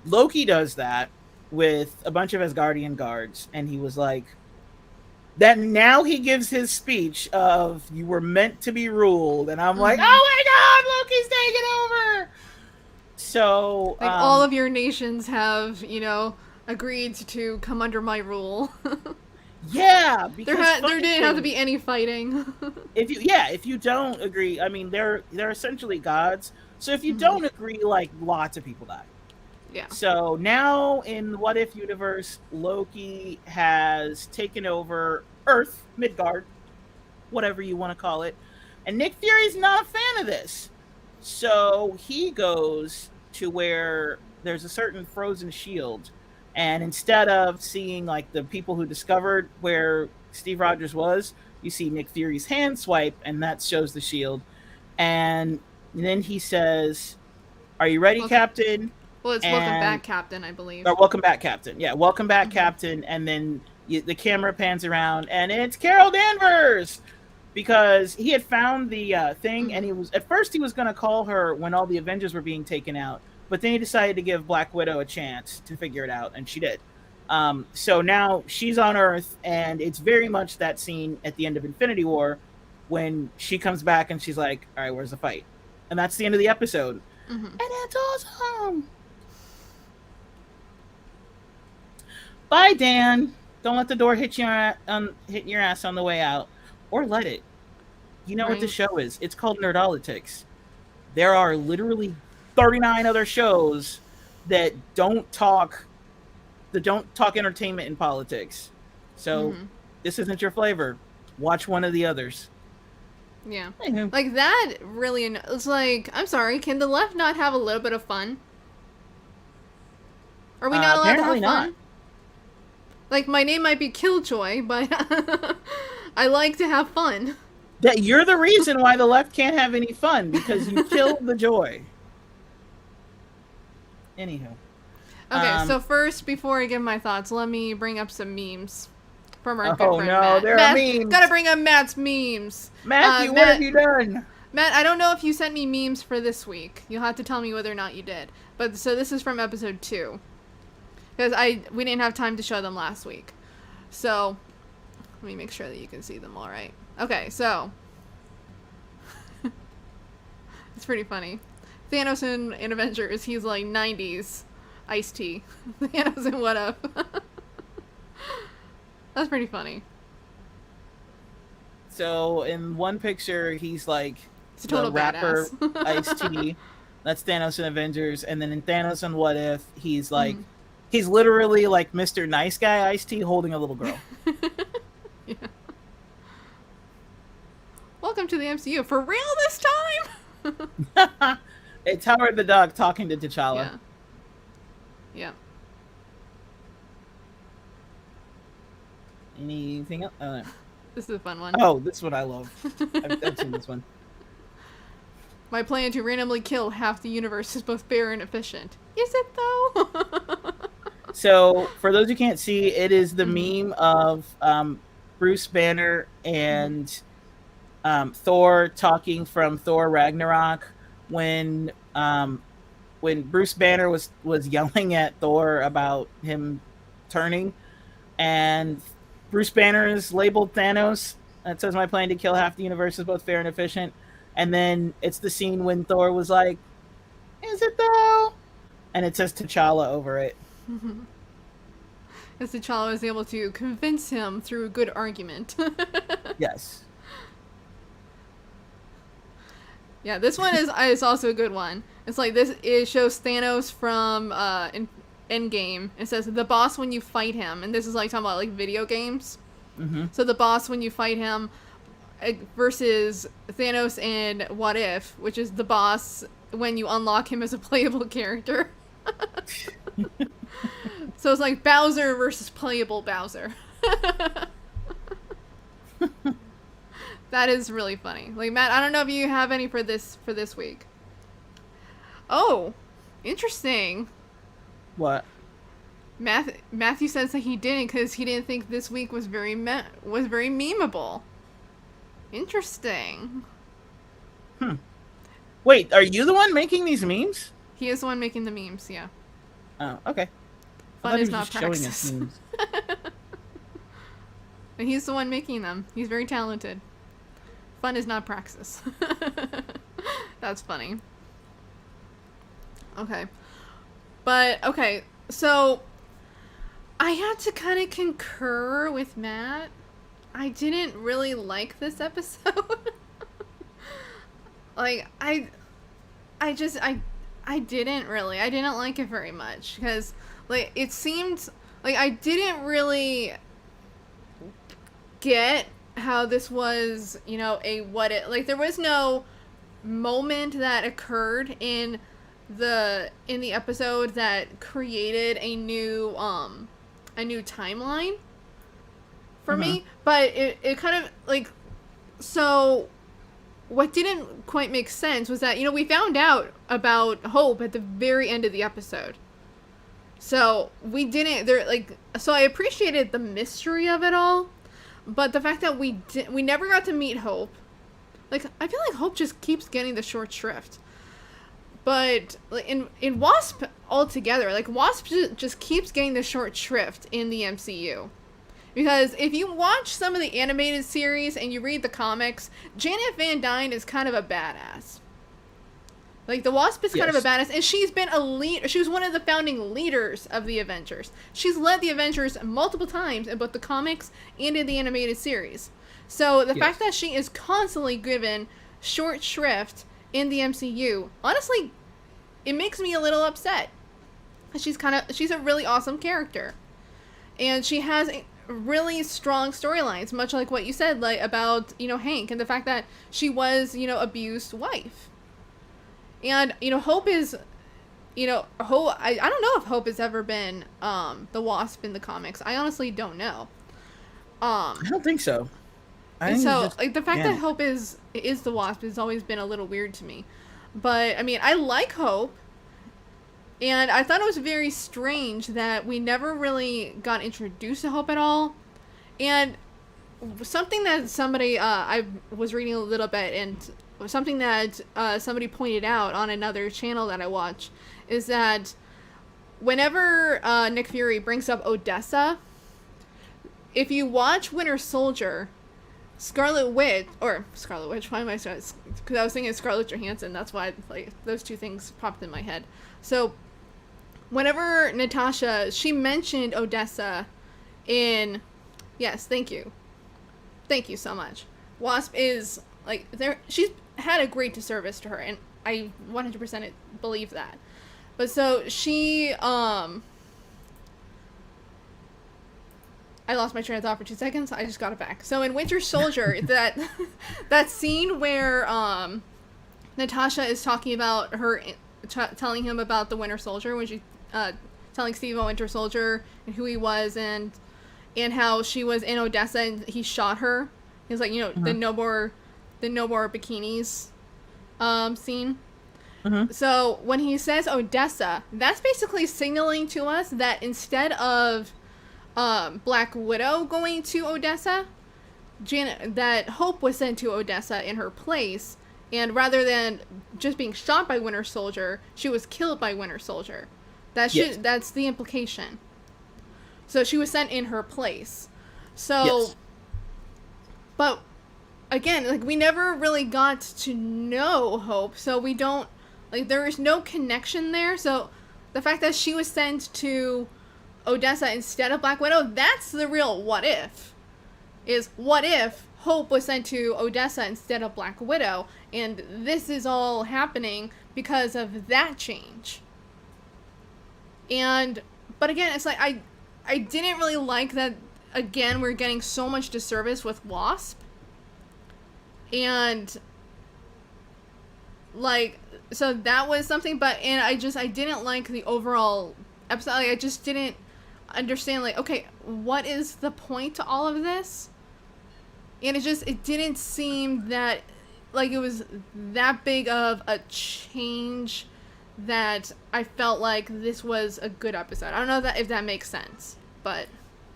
A: Loki does that with a bunch of Asgardian guards, and he was like, that now he gives his speech of "you were meant to be ruled," and I'm like, oh my god, Loki's taking over. So
B: like all of your nations have agreed to come under my rule.
A: Yeah, because
B: there didn't have to be any fighting.
A: if you don't agree, I mean they're essentially gods. So if you don't agree, like lots of people die.
B: Yeah.
A: So now in the What If universe, Loki has taken over Earth, Midgard, whatever you want to call it. And Nick Fury's not a fan of this. So he goes to where there's a certain frozen shield. And instead of seeing like the people who discovered where Steve Rogers was, you see Nick Fury's hand swipe, and that shows the shield. And then he says, "Are you ready, Captain?"
B: Well, it's welcome back, Captain, I believe.
A: Or welcome back, Captain. Yeah, welcome back, Captain. And then the camera pans around, and it's Carol Danvers, because he had found the thing, and he was going to call her when all the Avengers were being taken out, but then he decided to give Black Widow a chance to figure it out, and she did. So now she's on Earth, and it's very much that scene at the end of Infinity War when she comes back and she's like, all right, where's the fight? And that's the end of the episode. And it's awesome. Bye, Dan. Don't let the door hit your ass on the way out, or let it. You know what the show is? It's called Nerdolitics. There are literally 39 other shows that don't talk entertainment and politics. So this isn't your flavor. Watch one of the others.
B: Yeah. Like that really, it's like, I'm sorry, can the left not have a little bit of fun? Are we not allowed to have fun? Not. Like, my name might be Killjoy, but I like to have fun.
A: That you're the reason why the left can't have any fun, because you killed the joy. Anywho.
B: Okay, so first, before I give my thoughts, let me bring up some memes from our good friend Matt.
A: There are memes.
B: Gotta bring up Matt's memes.
A: Matthew, what have you done?
B: Matt, I don't know if you sent me memes for this week. You'll have to tell me whether or not you did. But so this is from episode 2. Because we didn't have time to show them last week. So, let me make sure that you can see them all right. Okay, so. It's pretty funny. Thanos in Avengers, he's like 90s Ice-T. Thanos in What Up. That's pretty funny.
A: So, in one picture, he's like
B: the
A: rapper Ice-T. That's Thanos in Avengers. And then in Thanos in What If, he's like... He's literally like Mr. Nice Guy Ice-T holding a little girl.
B: Yeah. Welcome to the MCU for real this time.
A: It's Howard the Duck talking to T'Challa.
B: Yeah. Yeah.
A: Anything else?
B: This is a fun one.
A: Oh, this one I love. I've seen this one.
B: My plan to randomly kill half the universe is both fair and efficient. Is it though?
A: So, for those who can't see, it is the meme of Bruce Banner and Thor talking from Thor Ragnarok when Bruce Banner was yelling at Thor about him turning, and Bruce Banner is labeled Thanos. It says, "My plan to kill half the universe is both fair and efficient." And then it's the scene when Thor was like, "Is it though?" And it says T'Challa over it.
B: As T'Challa was able to convince him through a good argument.
A: Yes.
B: Yeah, this one is also a good one. It's like this. It shows Thanos from Endgame. It says the boss when you fight him, and this is like talking about like video games.
A: Mm-hmm.
B: So the boss when you fight him versus Thanos and What If, which is the boss when you unlock him as a playable character. So it's like Bowser versus playable Bowser. That is really funny. Like, Matt, I don't know if you have any for this week. Oh, interesting.
A: What?
B: Matthew says that he didn't because he didn't think this week was very memeable. Interesting.
A: Wait, are you the one making these memes?
B: He is the one making the memes, yeah.
A: Oh, okay.
B: Fun is not praxis.
A: Showing us memes.
B: And he's the one making them. He's very talented. Fun is not praxis. That's funny. Okay. But, okay, so I had to kind of concur with Matt. I didn't really like this episode. Like, I didn't really. I didn't like it very much because, like, it seemed like I didn't really get how this was, you know, like, there was no moment that occurred in the episode that created a new timeline for me, but it kind of like, so what didn't quite make sense was that, you know, we found out about Hope at the very end of the episode. So so I appreciated the mystery of it all, but the fact that we never got to meet Hope, like, I feel like Hope just keeps getting the short shrift. But in Wasp altogether, like, Wasp just keeps getting the short shrift in the MCU. Because if you watch some of the animated series and you read the comics, Janet Van Dyne is kind of a badass. Like, the Wasp is kind of a badass, and she's been a lead. She was one of the founding leaders of the Avengers. She's led the Avengers multiple times in both the comics and in the animated series. So the fact that she is constantly given short shrift in the MCU, honestly, it makes me a little upset. She's a really awesome character, and she has really strong storylines, much like what you said, like, about, you know, Hank, and the fact that she was, you know, abused wife. And, you know, Hope is, you know, I don't know if Hope has ever been the Wasp in the comics. I honestly don't know.
A: I don't think so.
B: Like, the fact that Hope is the Wasp has always been a little weird to me. But, I mean, I like Hope. And I thought it was very strange that we never really got introduced to Hope at all. And something that somebody, I was reading a little bit, and something that somebody pointed out on another channel that I watch, is that whenever Nick Fury brings up Odessa, if you watch Winter Soldier, Scarlet Witch, why am I saying? Because I was thinking Scarlett Johansson, that's why, like, those two things popped in my head. So whenever Natasha, she mentioned Odessa in, yes, thank you so much. Wasp is, like, she's had a great service to her, and I 100% believe that. But so she, I lost my train of thought for 2 seconds. I just got it back. So in Winter Soldier, that scene where Natasha is talking about her, telling him about the Winter Soldier, when she telling Steve about Winter Soldier and who he was, and how she was in Odessa and he shot her. He was like, the no more bikinis scene. So when he says Odessa, that's basically signaling to us that instead of Black Widow going to Odessa, that Hope was sent to Odessa in her place, and rather than just being shot by Winter Soldier, she was killed by Winter Soldier. That's the implication. So she was sent in her place. So, but again, like, we never really got to know Hope, so we don't, like, there is no connection there. So the fact that she was sent to Odessa instead of Black Widow, that's the real what if. Is what if Hope was sent to Odessa instead of Black Widow, and this is all happening because of that change. But again, it's like, I didn't really like that, again, we're getting so much disservice with Wasp. And, like, so that was something, and I didn't like the overall episode. Like, I just didn't understand, like, okay, what is the point to all of this? And it didn't seem that, like, it was that big of a change that I felt like this was a good episode. I don't know if that makes sense, but...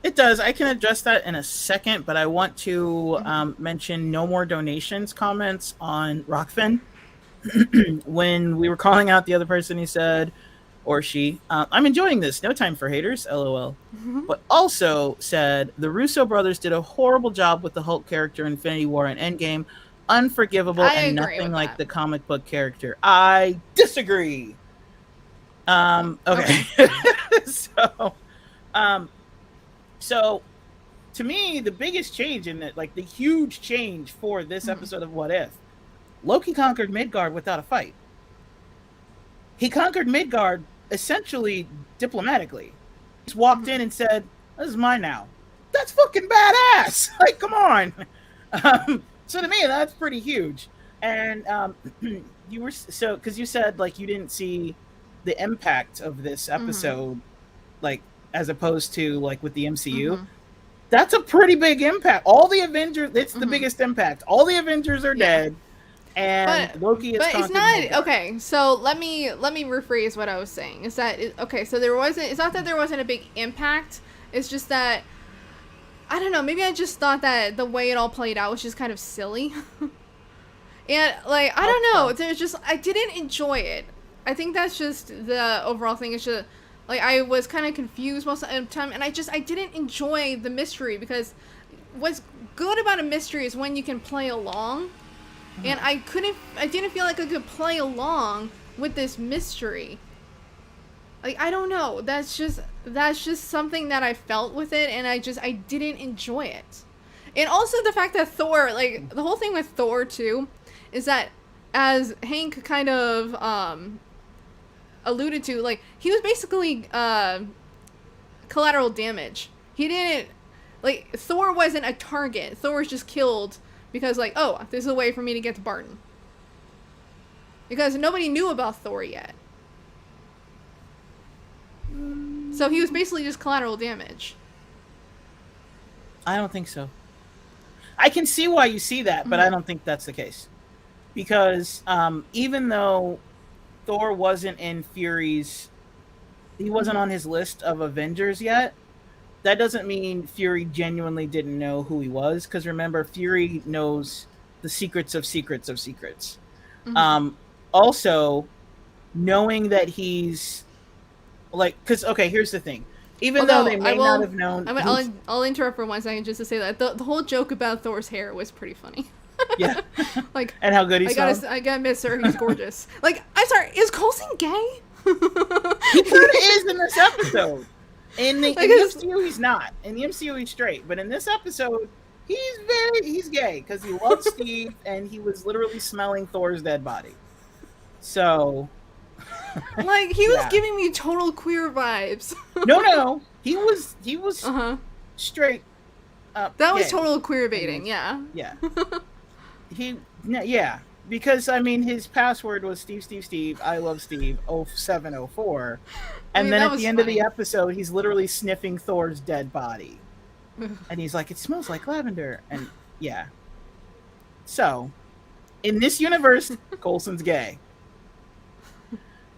A: It does. I can address that in a second, but I want to mention no more donations comments on Rockfin. When we were calling out the other person, he said, or she, I'm enjoying this. No time for haters, LOL. But also said, the Russo brothers did a horrible job with the Hulk character in Infinity War and Endgame. Unforgivable and nothing like the comic book character. I disagree. Okay. So to me, the biggest change in it, like the huge change for this episode of What If, Loki conquered Midgard without a fight. He conquered Midgard essentially diplomatically. He walked in and said, "This is mine now." That's fucking badass. Like, come on. So to me, that's pretty huge. And you were because you said, like, you didn't see the impact of this episode, like, as opposed to, like, with the MCU. That's a pretty big impact. All the Avengers, it's the biggest impact. All the Avengers are dead, and Loki is. But it's not Midgard.
B: Okay. So let me rephrase what I was saying. Is that okay? So there wasn't. It's not that there wasn't a big impact. It's just that, I don't know. Maybe I just thought that the way it all played out was just kind of silly. And, like, I don't know. There's just, I didn't enjoy it. I think that's just the overall thing. It's just, like, I was kind of confused most of the time, and I didn't enjoy the mystery, because what's good about a mystery is when you can play along, and I didn't feel like I could play along with this mystery. Like, I don't know, that's just something that I felt with it, and I didn't enjoy it. And also the fact that Thor, like, the whole thing with Thor, too, is that, as Hank kind of, alluded to, like, he was basically collateral damage. He didn't, like, Thor wasn't a target. Thor was just killed because, like, oh, this is a way for me to get to Barton. Because nobody knew about Thor yet. So he was basically just collateral damage.
A: I don't think so. I can see why you see that, but I don't think that's the case. Because even though Thor wasn't in Fury's, he wasn't on his list of Avengers yet, that doesn't mean Fury genuinely didn't know who he was, because remember, Fury knows the secrets of secrets of secrets. Also, knowing that he's, like, because, okay, here's the thing. Even though they may not have known...
B: I'll interrupt for 1 second just to say that the whole joke about Thor's hair was pretty funny.
A: Yeah.
B: Like,
A: and how good he sounds.
B: I gotta miss her. He's gorgeous. Like, I'm sorry, is Coulson gay?
A: He kind of is in this episode. In the MCU, he's not. In the MCU, he's straight. But in this episode, he's gay, because he loves Steve, and he was literally smelling Thor's dead body. So...
B: Like, he was giving me total queer vibes.
A: No. He was straight up
B: That was
A: gay.
B: total queer baiting, yeah.
A: Yeah. Yeah. Because, I mean, his password was Steve, I love Steve, 0704.
B: I
A: And
B: mean,
A: then
B: that
A: at
B: was
A: the end of
B: funny.
A: the episode, he's literally sniffing Thor's dead body. And he's like, it smells like lavender. And yeah. So, in this universe, Coulson's gay.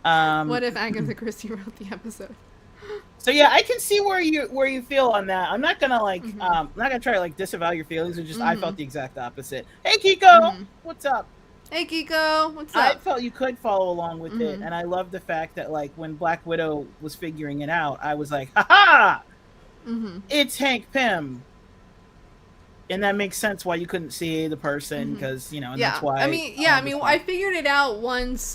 B: What if Agatha Christie wrote the episode?
A: So yeah, I can see where you feel on that. I'm not gonna I'm not gonna try to like disavow your feelings. It's just I felt the exact opposite. Hey Kiko, what's up?
B: Hey Kiko, what's up?
A: I felt you could follow along with it, and I love the fact that like when Black Widow was figuring it out, I was like, ha it's Hank Pym. And that makes sense why you couldn't see the person because and that's why.
B: I mean, I figured it out once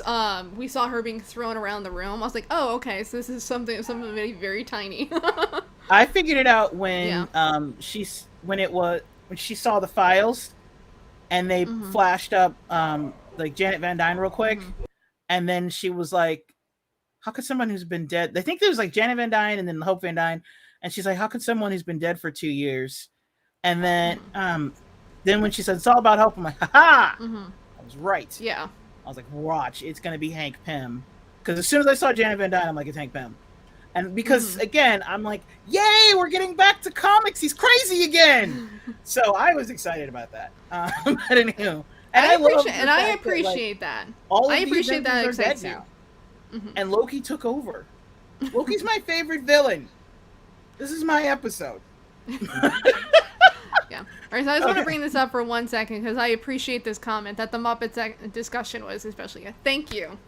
B: we saw her being thrown around the room. I was like, oh, okay, so this is something very, very tiny.
A: I figured it out when when she saw the files, and they flashed up like Janet Van Dyne real quick, and then she was like, "How could someone who's been dead?" I think there was like Janet Van Dyne and then Hope Van Dyne, and she's like, "How could someone who's been dead for 2 years?" And then when she said it's all about hope, I'm like, ha! I was right.
B: Yeah.
A: I was like, watch, it's gonna be Hank Pym. Because as soon as I saw Janet Van Dyne, I'm like, it's Hank Pym. And because again, I'm like, yay, we're getting back to comics. He's crazy again. So I was excited about that. But anywho,
B: I appreciate that.
A: All of these Avengers are dead now. And Loki took over. Loki's my favorite villain. This is my episode.
B: Yeah. All right, so I just want to bring this up for 1 second because I appreciate this comment that the Muppets discussion was especially good. Thank you.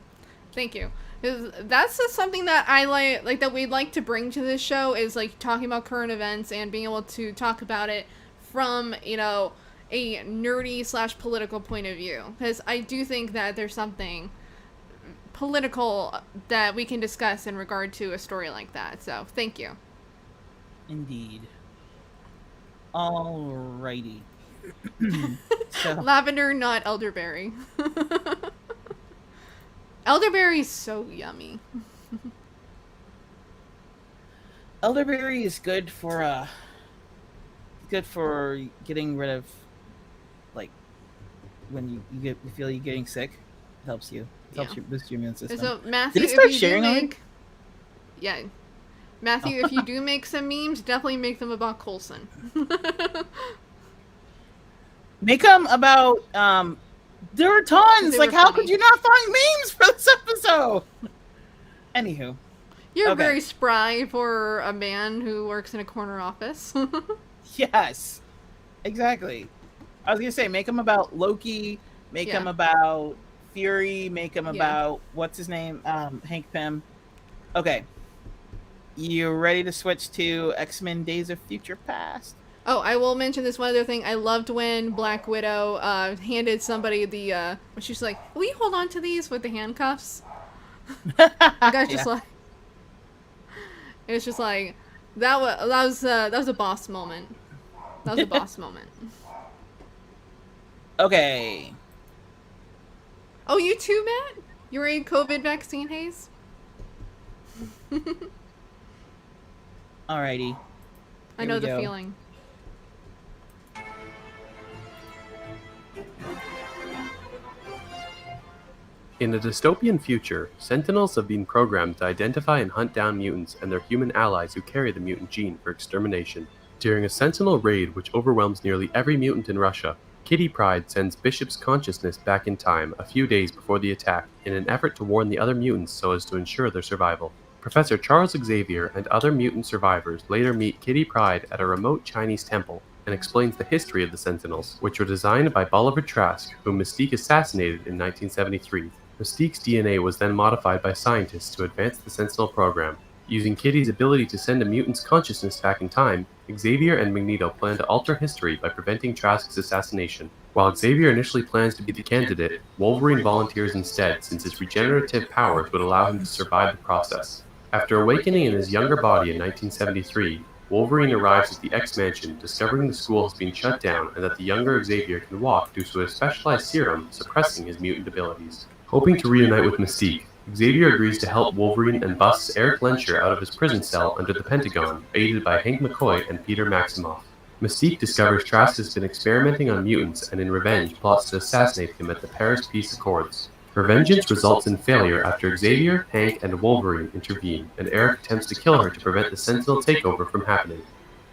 B: Because that's just something that I like that we'd like to bring to this show is like talking about current events and being able to talk about it from, a nerdy / political point of view. Because I do think that there's something political that we can discuss in regard to a story like that. So, thank you.
A: Indeed. Alrighty. So.
B: Lavender, not elderberry. Elderberry is so yummy.
A: Elderberry is good for getting rid of like when you feel you're getting sick. It helps you. It helps you boost your immune system.
B: So Matthew,
A: did it start sharing already?
B: Yeah. Matthew, if you do make some memes, definitely make them about Coulson.
A: Make them about, there are tons! Like, how could you not find memes for this episode? Anywho.
B: You're very spry for a man who works in a corner office.
A: Yes. Exactly. I was gonna say, make them about Loki, make them about Fury, make them about, what's his name? Hank Pym. Okay. You ready to switch to X-Men Days of Future Past?
B: Oh, I will mention this one other thing. I loved when Black Widow handed somebody the when she's like, "Will you hold on to these with the handcuffs?" The guy's just like, it was just like that was a boss moment. That was a boss moment.
A: Okay.
B: Oh, you too, Matt? You're a COVID vaccine haze?
A: Alrighty.
B: I know the feeling.
C: In a dystopian future, Sentinels have been programmed to identify and hunt down mutants and their human allies who carry the mutant gene for extermination. During a Sentinel raid which overwhelms nearly every mutant in Russia, Kitty Pryde sends Bishop's consciousness back in time a few days before the attack in an effort to warn the other mutants so as to ensure their survival. Professor Charles Xavier and other mutant survivors later meet Kitty Pryde at a remote Chinese temple and explains the history of the Sentinels, which were designed by Bolivar Trask, whom Mystique assassinated in 1973. Mystique's DNA was then modified by scientists to advance the Sentinel program. Using Kitty's ability to send a mutant's consciousness back in time, Xavier and Magneto plan to alter history by preventing Trask's assassination. While Xavier initially plans to be the candidate, Wolverine volunteers instead since his regenerative powers would allow him to survive the process. After awakening in his younger body in 1973, Wolverine arrives at the X-Mansion, discovering the school has been shut down and that the younger Xavier can walk due to a specialized serum suppressing his mutant abilities. Hoping to reunite with Mystique, Xavier agrees to help Wolverine and busts Eric Lensher out of his prison cell under the Pentagon, aided by Hank McCoy and Peter Maximoff. Mystique discovers Trask has been experimenting on mutants and in revenge plots to assassinate him at the Paris Peace Accords. Her vengeance results in failure after Xavier, Hank, and Wolverine intervene, and Eric attempts to kill her to prevent the Sentinel takeover from happening.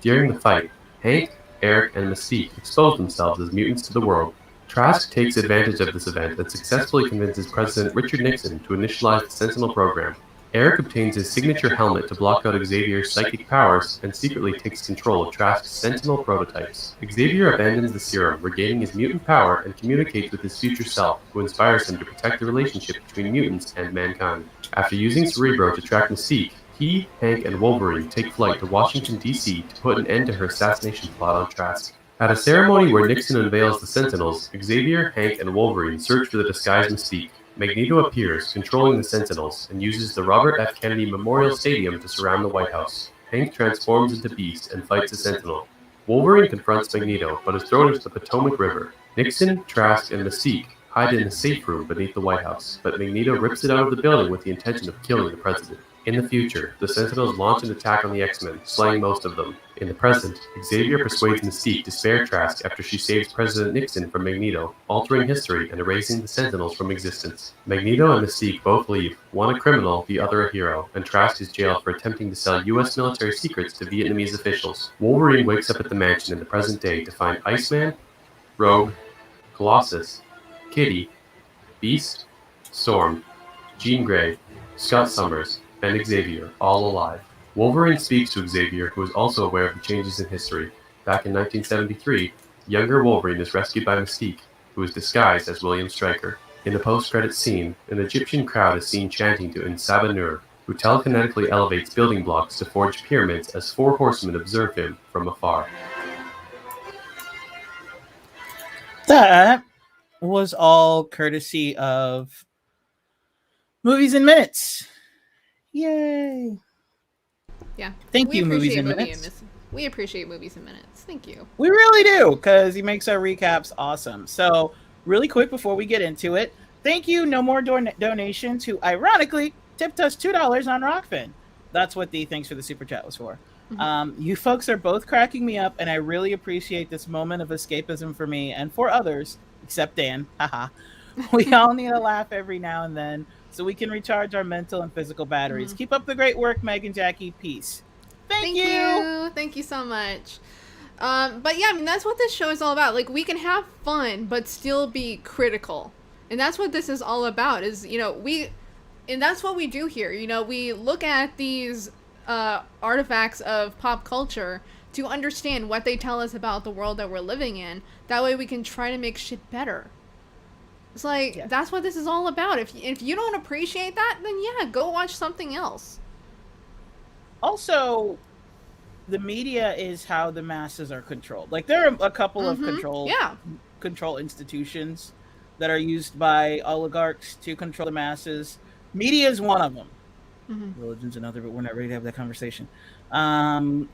C: During the fight, Hank, Eric, and Mystique expose themselves as mutants to the world. Trask takes advantage of this event and successfully convinces President Richard Nixon to initialize the Sentinel program. Eric obtains his signature helmet to block out Xavier's psychic powers and secretly takes control of Trask's Sentinel prototypes. Xavier abandons the serum, regaining his mutant power, and communicates with his future self, who inspires him to protect the relationship between mutants and mankind. After using Cerebro to track Mystique, he, Hank, and Wolverine take flight to Washington, D.C. to put an end to her assassination plot on Trask. At a ceremony where Nixon unveils the Sentinels, Xavier, Hank, and Wolverine search for the disguised Mystique. Magneto appears, controlling the Sentinels, and uses the Robert F. Kennedy Memorial Stadium to surround the White House. Hank transforms into Beast and fights the Sentinel. Wolverine confronts Magneto, but is thrown into the Potomac River. Nixon, Trask, and Mystique hide in a safe room beneath the White House, but Magneto rips it out of the building with the intention of killing the president. In the future, the Sentinels launch an attack on the X-Men, slaying most of them. In the present, Xavier persuades Mystique to spare Trask after she saves President Nixon from Magneto, altering history and erasing the Sentinels from existence. Magneto and Mystique both leave, one a criminal, the other a hero, and Trask is jailed for attempting to sell U.S. military secrets to Vietnamese officials. Wolverine wakes up at the mansion in the present day to find Iceman, Rogue, Colossus, Kitty, Beast, Storm, Jean Grey, Scott Summers, and Xavier, all alive. Wolverine speaks to Xavier, who is also aware of the changes in history. Back in 1973, younger Wolverine is rescued by Mystique, who is disguised as William Stryker. In the post-credits scene, an Egyptian crowd is seen chanting to Insaba-Nur, who telekinetically elevates building blocks to forge pyramids as four horsemen observe him from afar.
A: That was all courtesy of Movies in Minutes. Yay!
B: Yeah.
A: Thank you, Movies in Minutes.
B: We appreciate Movies in Minutes. Thank you.
A: We really do, because he makes our recaps awesome. So, really quick before we get into it, thank you, No More Donations, who ironically tipped us $2 on Rockfin. That's what the thanks for the super chat was for. Mm-hmm. You folks are both cracking me up, and I really appreciate this moment of escapism for me and for others, except Dan. Haha. We all need a laugh every now and then, so we can recharge our mental and physical batteries. Keep up the great work, Meg and Jackie. Peace. Thank you.
B: Thank you so much. But yeah, I mean, that's what this show is all about. Like, we can have fun, but still be critical. And that's what this is all about, is, you know, and that's what we do here. You know, we look at these artifacts of pop culture to understand what they tell us about the world that we're living in. That way we can try to make shit better. It's like, that's what this is all about. If you don't appreciate that, then yeah, go watch something else.
A: Also, the media is how the masses are controlled. Like, there are a couple of control institutions that are used by oligarchs to control the masses. Media is one of them. Religion's another, but we're not ready to have that conversation. Kiko,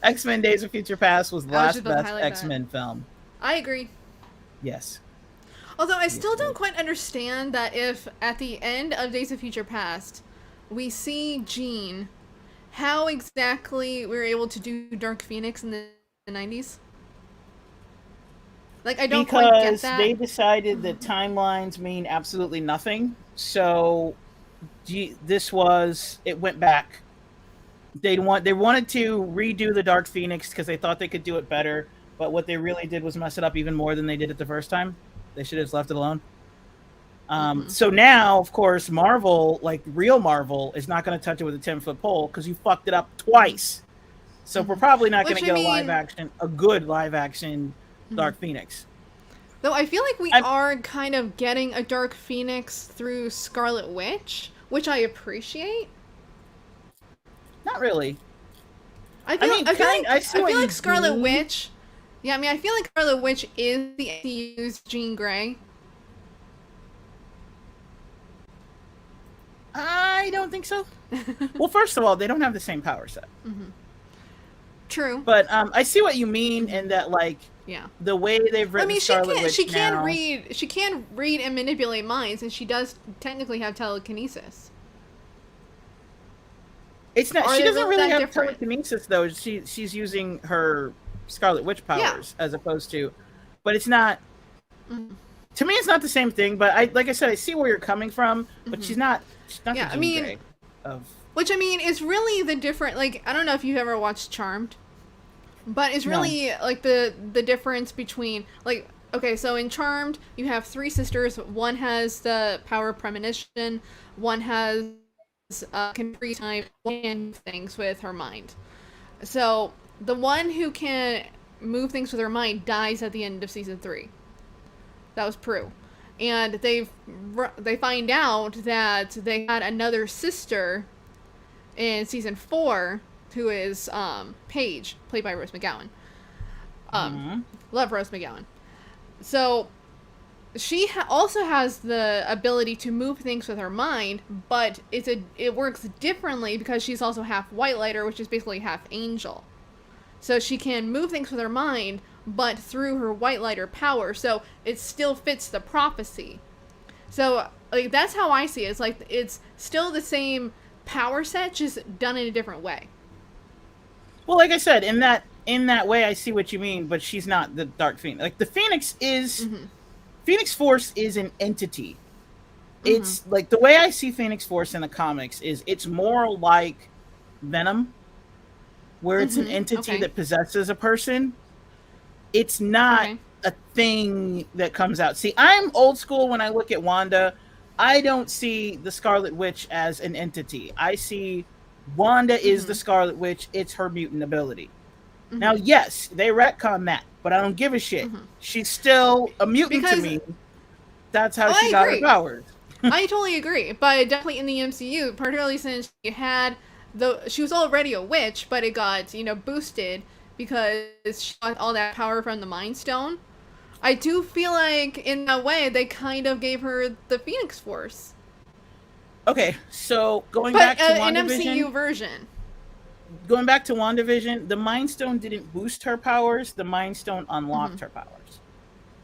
A: X-Men Days of Future Past was the last best X-Men film.
B: I agree.
A: Yes.
B: Although I still don't quite understand that if at the end of Days of Future Past we see Jean, how exactly we were able to do Dark Phoenix in the 90s? Like, I don't quite get that.
A: Because they decided that timelines mean absolutely nothing. So it went back. They wanted to redo the Dark Phoenix because they thought they could do it better. But what they really did was mess it up even more than they did it the first time. They should have just left it alone. So now, of course, Marvel, like real Marvel, is not going to touch it with a 10-foot pole because you fucked it up twice. So we're probably not going to get a good live action Dark Phoenix.
B: Though I feel like we are kind of getting a Dark Phoenix through Scarlet Witch, which I appreciate.
A: Not really.
B: I feel like Scarlet Witch. Yeah, I mean, I feel like Scarlet Witch is the MCU's Jean Grey.
A: I don't think so. Well, first of all, they don't have the same power set.
B: True.
A: But I see what you mean in that, like,
B: Yeah.
A: the way they've written Scarlet Witch
B: She can
A: now.
B: read and manipulate minds, and she does technically have telekinesis.
A: It's not.
B: Are
A: She
B: they
A: doesn't
B: really
A: really
B: that
A: have
B: different?
A: telekinesis though. She's using her Scarlet Witch
B: Yeah.
A: powers as opposed to, but it's not.
B: Mhm.
A: To me, it's not the same thing. But like I said, I see where you're coming from. But she's not. She's not
B: Yeah,
A: the
B: I
A: Jean
B: mean-
A: Grey of.
B: Which, I mean, is really the different, like, I don't know if you've ever watched Charmed, but it's really, like, the difference between, like, okay, so in Charmed, you have three sisters. One has the power of premonition, one has, can freeze time, one can move things with her mind. So, the one who can move things with her mind dies at the end of season 3. That was Prue. And they find out that they had another sister in season 4, who is Paige, played by Rose McGowan. Love Rose McGowan. So she also has the ability to move things with her mind, but it works differently because she's also half White Lighter, which is basically half angel. So she can move things with her mind, but through her White Lighter power. So it still fits the prophecy. So like that's how I see it. It's like it's still the same power set, just done in a different way.
A: Well, like I said, in that way, I see what you mean. But she's not the Dark Phoenix. Like the Phoenix is. Phoenix Force is an entity. It's like the way I see Phoenix Force in the comics is it's more like Venom, where it's an entity that possesses a person. It's not a thing that comes out. See, I'm old school when I look at Wanda. I don't see the Scarlet Witch as an entity. I see Wanda is the Scarlet Witch. It's her mutant ability. Now, yes, they retcon that, but I don't give a shit. She's still a mutant to me. That's how she got her powers.
B: I totally agree, but definitely in the MCU, particularly since she was already a witch, but it got, boosted because she got all that power from the Mind Stone. I do feel like in that way they kind of gave her the Phoenix Force.
A: Okay, so going back to WandaVision,
B: an MCU version.
A: Going back to WandaVision, the Mind Stone didn't boost her powers. The Mind Stone unlocked her powers.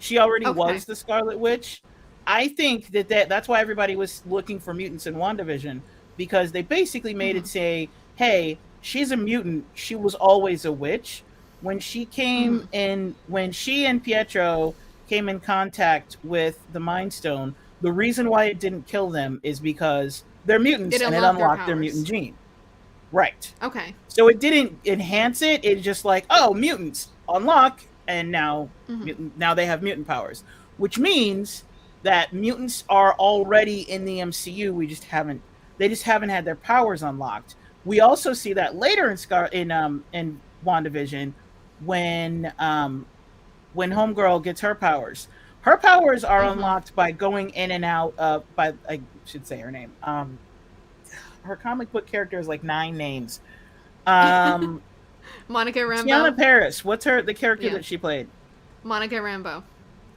A: She already was the Scarlet Witch. I think that's why everybody was looking for mutants in WandaVision, because they basically made it say, hey, she's a mutant. She was always a witch. When she came in, when she and Pietro came in contact with the Mind Stone, the reason why it didn't kill them is because they're mutants and it unlocked their mutant gene. Right.
B: Okay.
A: So it didn't enhance it. It's just like, oh, mutants unlock, and now now they have mutant powers, which means that mutants are already in the MCU. They just haven't had their powers unlocked. We also see that later in WandaVision when Homegirl gets her powers. Her powers are unlocked by going in and out of I should say her name. Her comic book character is like 9 names.
B: Monica Rambeau.
A: Tiana Paris. What's the character that she played?
B: Monica Rambeau.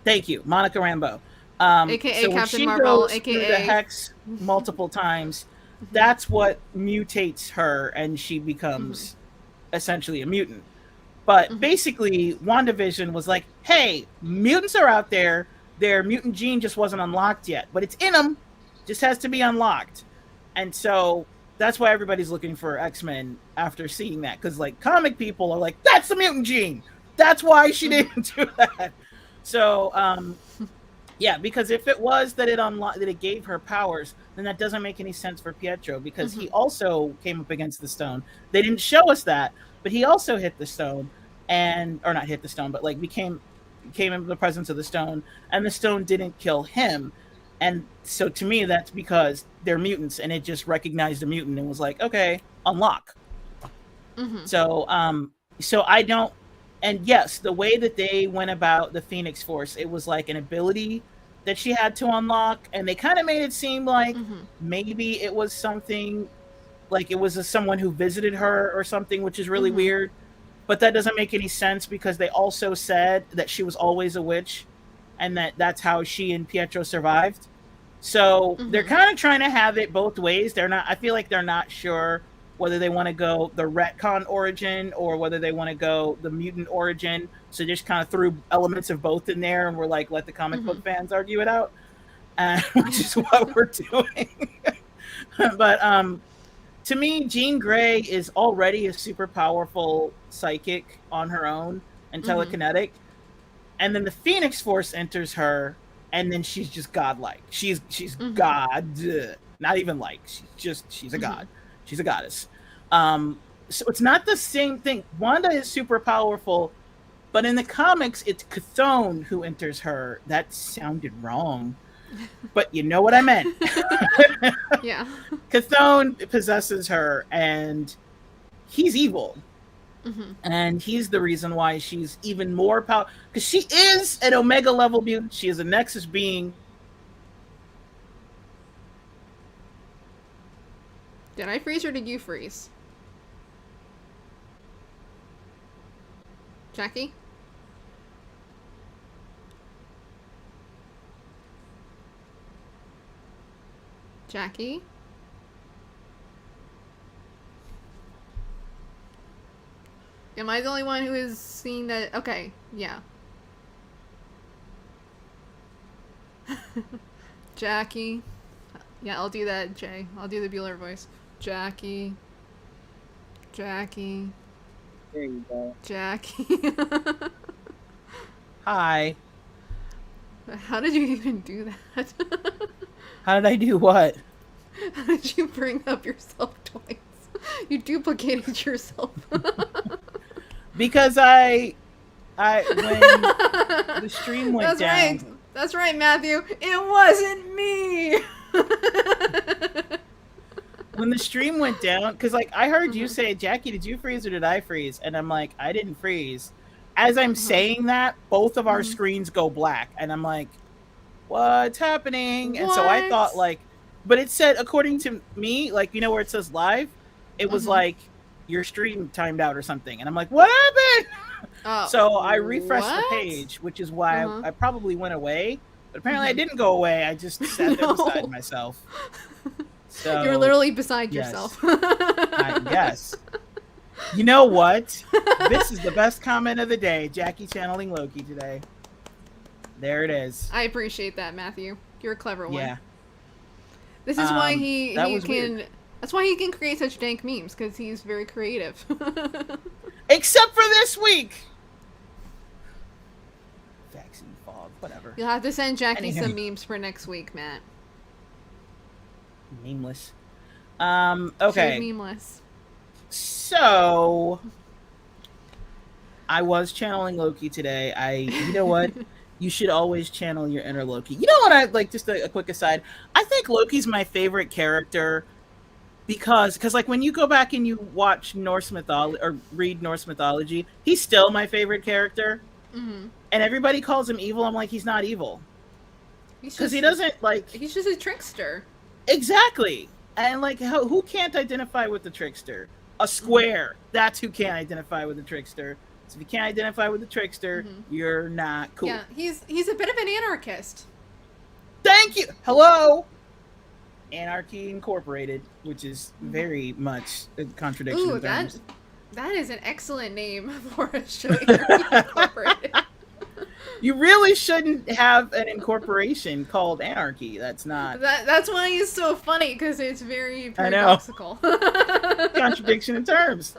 A: Thank you, Monica Rambeau.
B: AKA
A: so
B: Captain
A: she
B: Marvel,
A: goes
B: AKA
A: through the hex multiple times. That's what mutates her, and she becomes essentially a mutant. But basically, WandaVision was like, hey, mutants are out there. Their mutant gene just wasn't unlocked yet, but it's in them. Just has to be unlocked. And so that's why everybody's looking for X-Men after seeing that. Because, like, comic people are like, that's the mutant gene. That's why she didn't do that. So, yeah, because if it was that it gave her powers, then that doesn't make any sense for Pietro, because he also came up against the stone. They didn't show us that, but he also hit the stone, or not hit the stone, but like came into the presence of the stone, and the stone didn't kill him. And so to me, that's because they're mutants, and it just recognized a mutant and was like, okay, unlock. So I don't. And yes, the way that they went about the Phoenix Force, it was like an ability that she had to unlock, and they kind of made it seem like maybe it was something, like it was someone who visited her or something, which is really weird. But that doesn't make any sense, because they also said that she was always a witch, and that's how she and Pietro survived. So they're kind of trying to have it both ways. I feel like they're not sure whether they want to go the retcon origin or whether they want to go the mutant origin. So just kind of threw elements of both in there, and we're like, let the comic book fans argue it out, which is what we're doing. But to me, Jean Grey is already a super powerful psychic on her own and telekinetic. And then the Phoenix Force enters her, and then she's just godlike. She's god, not even like. She's a god. She's a goddess. So it's not the same thing. Wanda is super powerful, but in the comics, it's Chthon who enters her. That sounded wrong, but you know what I meant.
B: Yeah.
A: Chthon possesses her, and he's evil. And he's the reason why she's even more powerful. Because she is an Omega level mutant. She is a Nexus being.
B: Did I freeze or did you freeze? Jackie? Jackie? Am I the only one who is seeing that? Okay, yeah. Jackie. Yeah, I'll do that, Jay. I'll do the Bueller voice. Jackie. Jackie.
A: There you go.
B: Jackie.
A: Hi.
B: How did you even do that?
A: How did I do what?
B: How did you bring up yourself twice? You duplicated yourself.
A: Because when the stream went down.
B: Right. That's right, Matthew. It wasn't me.
A: When the stream went down, because like I heard you say, Jackie, did you freeze or did I freeze? And I'm like, I didn't freeze. As I'm saying that, both of our screens go black, and I'm like, what's happening? And so I thought like, but it said, according to me, like, you know where it says live, it was like your stream timed out or something, and I'm like, what happened? So I refreshed the page, which is why I probably went away, but apparently I didn't go away. I just sat there beside myself. So
B: you're literally beside yourself.
A: Yes. You know what? This is the best comment of the day. Jackie channeling Loki today. There it is.
B: I appreciate that, Matthew. You're a clever one.
A: Yeah.
B: This is why he can.
A: Weird.
B: That's why he can create such dank memes, because he's very creative.
A: Except for this week. Vaccine fog, whatever.
B: You'll have to send Jackie some memes for next week, Matt.
A: Memeless. Okay.
B: She's memeless.
A: So I was channeling Loki today. You know what? You should always channel your inner Loki. You know what? I like, just a quick aside. I think Loki's my favorite character because like when you go back and you watch Norse mythology or read Norse mythology, he's still my favorite character. And everybody calls him evil. I'm like, he's not evil. Because he doesn't like.
B: He's just a trickster.
A: Exactly. And like, who can't identify with the trickster? A square. That's who can't identify with the trickster. So if you can't identify with the trickster, you're not cool.
B: Yeah, he's a bit of an anarchist.
A: Thank you. Hello. Anarchy Incorporated, which is very much a contradiction of terms.
B: That is an excellent name for a show. Anarchy Incorporated.
A: You really shouldn't have an incorporation called Anarchy. That's not.
B: That's why it's so funny, because it's very paradoxical.
A: Contradiction in terms.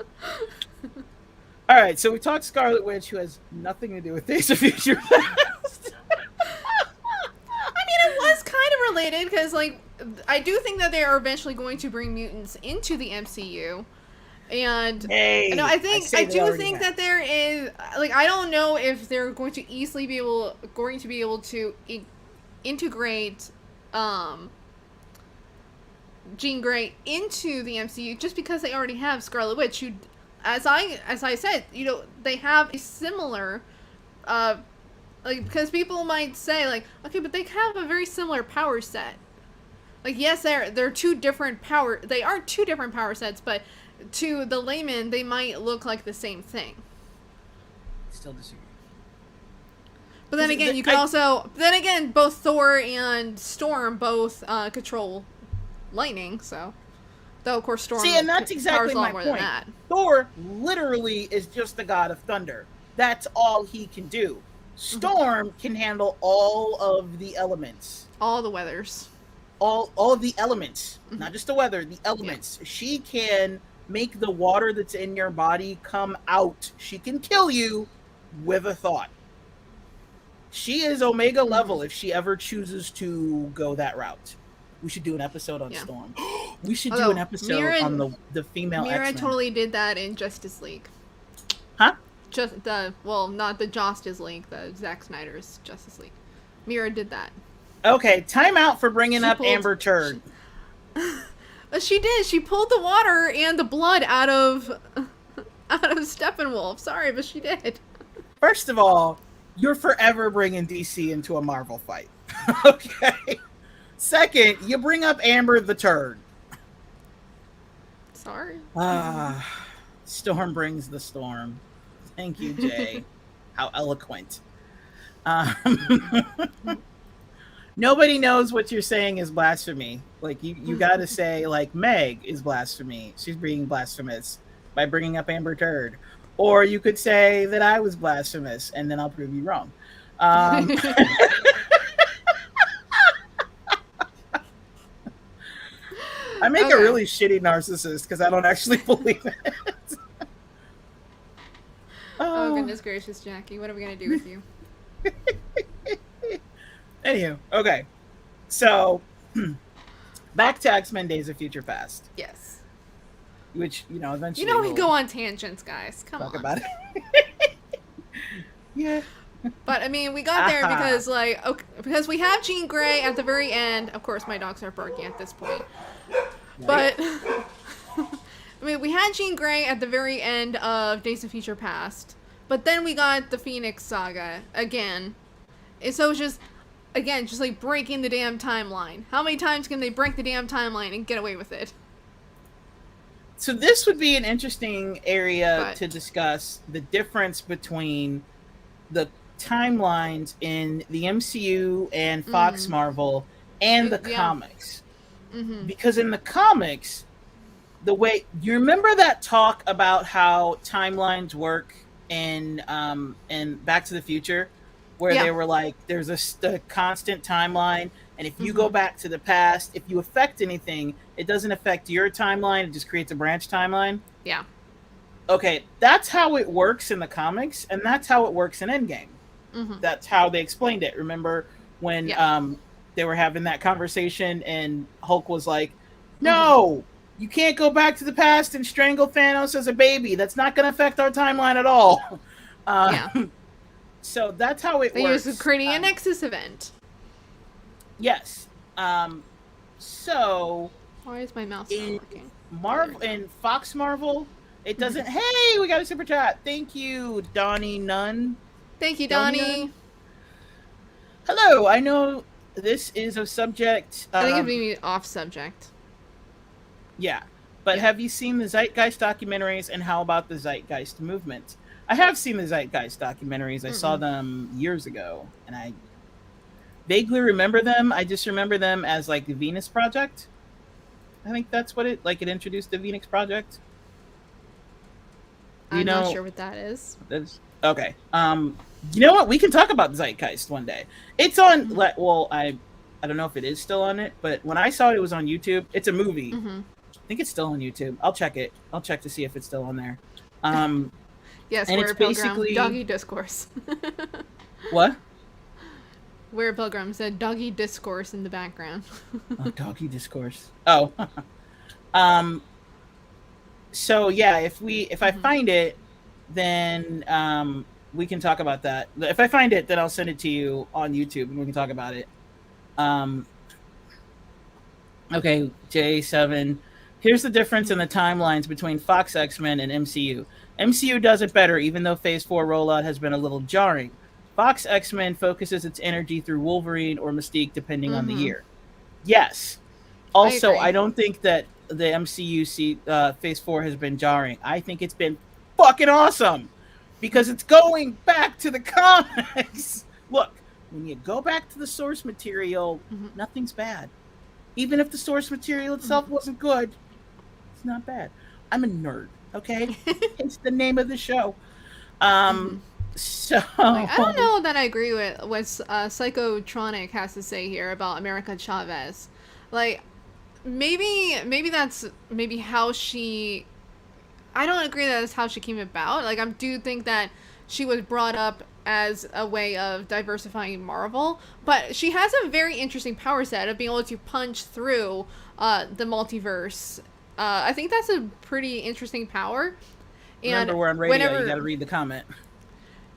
A: All right, so we talked Scarlet Witch, who has nothing to do with Days of Future Past.
B: I mean, it was kind of related, because like I do think that they are eventually going to bring mutants into the MCU. And no, I do think that there is, like, I don't know if they're going to easily be able to integrate Jean Grey into the MCU, just because they already have Scarlet Witch, who, as I said, you know, they have a similar like, because people might say like, okay, but they have a very similar power set. Like, yes, they're two different power sets, but to the layman, they might look like the same thing.
A: Still disagree.
B: But then again, both Thor and Storm both control lightning, so Though, of course, Storm
A: See, and that's exactly
B: powers a lot
A: my
B: more
A: point.
B: than that.
A: Thor literally is just the god of thunder. That's all he can do. Storm can handle all of the elements.
B: All the weathers.
A: All of the elements. Not just the weather, the elements. Yeah. She can make the water that's in your body come out. She can kill you with a thought. She is Omega level if she ever chooses to go that route. We should do an episode on Storm. We should do an episode on the female
B: Mira
A: X-Men.
B: totally did that in Justice League.
A: Huh?
B: Not the Justice League, the Zack Snyder's Justice League. Mira did that.
A: Okay, time out for bringing up Amber Turd.
B: She did. She pulled the water and the blood out of Steppenwolf. Sorry, but she did.
A: First of all, you're forever bringing DC into a Marvel fight. Okay. Second, you bring up Amber the Turd.
B: Sorry.
A: Storm brings the storm. Thank you, Jay. How eloquent. Nobody knows what you're saying is blasphemy. Like, you got to say, like, Meg is blasphemy. She's being blasphemous by bringing up Amber Turd. Or you could say that I was blasphemous, and then I'll prove you wrong. I make a really shitty narcissist because I don't actually believe it.
B: Oh, goodness gracious, Jackie. What are we going to do with you?
A: Anywho, okay. So, back to X-Men Days of Future Past.
B: Yes.
A: Which, eventually
B: we go on tangents, guys. Come on.
A: Talk about it. Yeah.
B: But, I mean, we got there because, because we have Jean Grey at the very end. Of course, my dogs are barking at this point. Right. But, I mean, we had Jean Grey at the very end of Days of Future Past. But then we got the Phoenix Saga again. And so it's just, again, just like breaking the damn timeline. How many times can they break the damn timeline and get away with it?
A: So this would be an interesting area to discuss the difference between the timelines in the MCU and Fox Marvel and the comics. Mm-hmm. Because in the comics, you remember that talk about how timelines work in Back to the Future, where they were like, there's a constant timeline, and if you go back to the past, if you affect anything, it doesn't affect your timeline, it just creates a branch timeline.
B: Yeah.
A: Okay, that's how it works in the comics, and that's how it works in Endgame. Mm-hmm. That's how they explained it. Remember when they were having that conversation, and Hulk was like, no, you can't go back to the past and strangle Thanos as a baby. That's not going to affect our timeline at all. So that's how it works.
B: They use creating a Nexus event.
A: Yes. So
B: why is my mouse not working?
A: In Fox Marvel, it doesn't. Hey, we got a super chat. Thank you, Donnie Nunn.
B: Thank you, Donnie.
A: Hello. I know this is a subject.
B: I think it's maybe off subject.
A: Yeah, but have you seen the Zeitgeist documentaries, and how about the Zeitgeist movement? I have seen the Zeitgeist documentaries. I saw them years ago, and I vaguely remember them. I just remember them as like the Venus Project. I think that's what it introduced the Venus Project.
B: I'm not sure what that is.
A: Okay. You know what? We can talk about Zeitgeist one day. It's on. Well, I don't know if it is still on it, but when I saw it, it was on YouTube. It's a movie. I think it's still on YouTube. I'll check it. I'll check to see if it's still on there.
B: Yes,
A: and
B: We're
A: it's
B: a Pilgrim,
A: basically
B: doggy discourse.
A: What?
B: We're a Pilgrim said doggy discourse in the background.
A: Oh, doggy discourse. Oh. So yeah, if I find it, then we can talk about that. If I find it, then I'll send it to you on YouTube and we can talk about it. Okay, J7. Here's the difference in the timelines between Fox X-Men and MCU. MCU does it better, even though Phase 4 rollout has been a little jarring. Fox X-Men focuses its energy through Wolverine or Mystique, depending on the year. Yes. Also, I don't think that the MCU Phase 4 has been jarring. I think it's been fucking awesome because it's going back to the comics. Look, when you go back to the source material, nothing's bad. Even if the source material itself wasn't good, It's not bad. I'm a nerd. Okay, it's the name of the show.
B: Mm-hmm.
A: So
B: Like, I don't know that I agree with what Psychotronic has to say here about America Chavez. Like, maybe that's maybe how she. I don't agree that that's how she came about. Like, I do think that she was brought up as a way of diversifying Marvel, but she has a very interesting power set of being able to punch through the multiverse. I think that's a pretty interesting power. And
A: remember, we're on radio. You got to read the comment.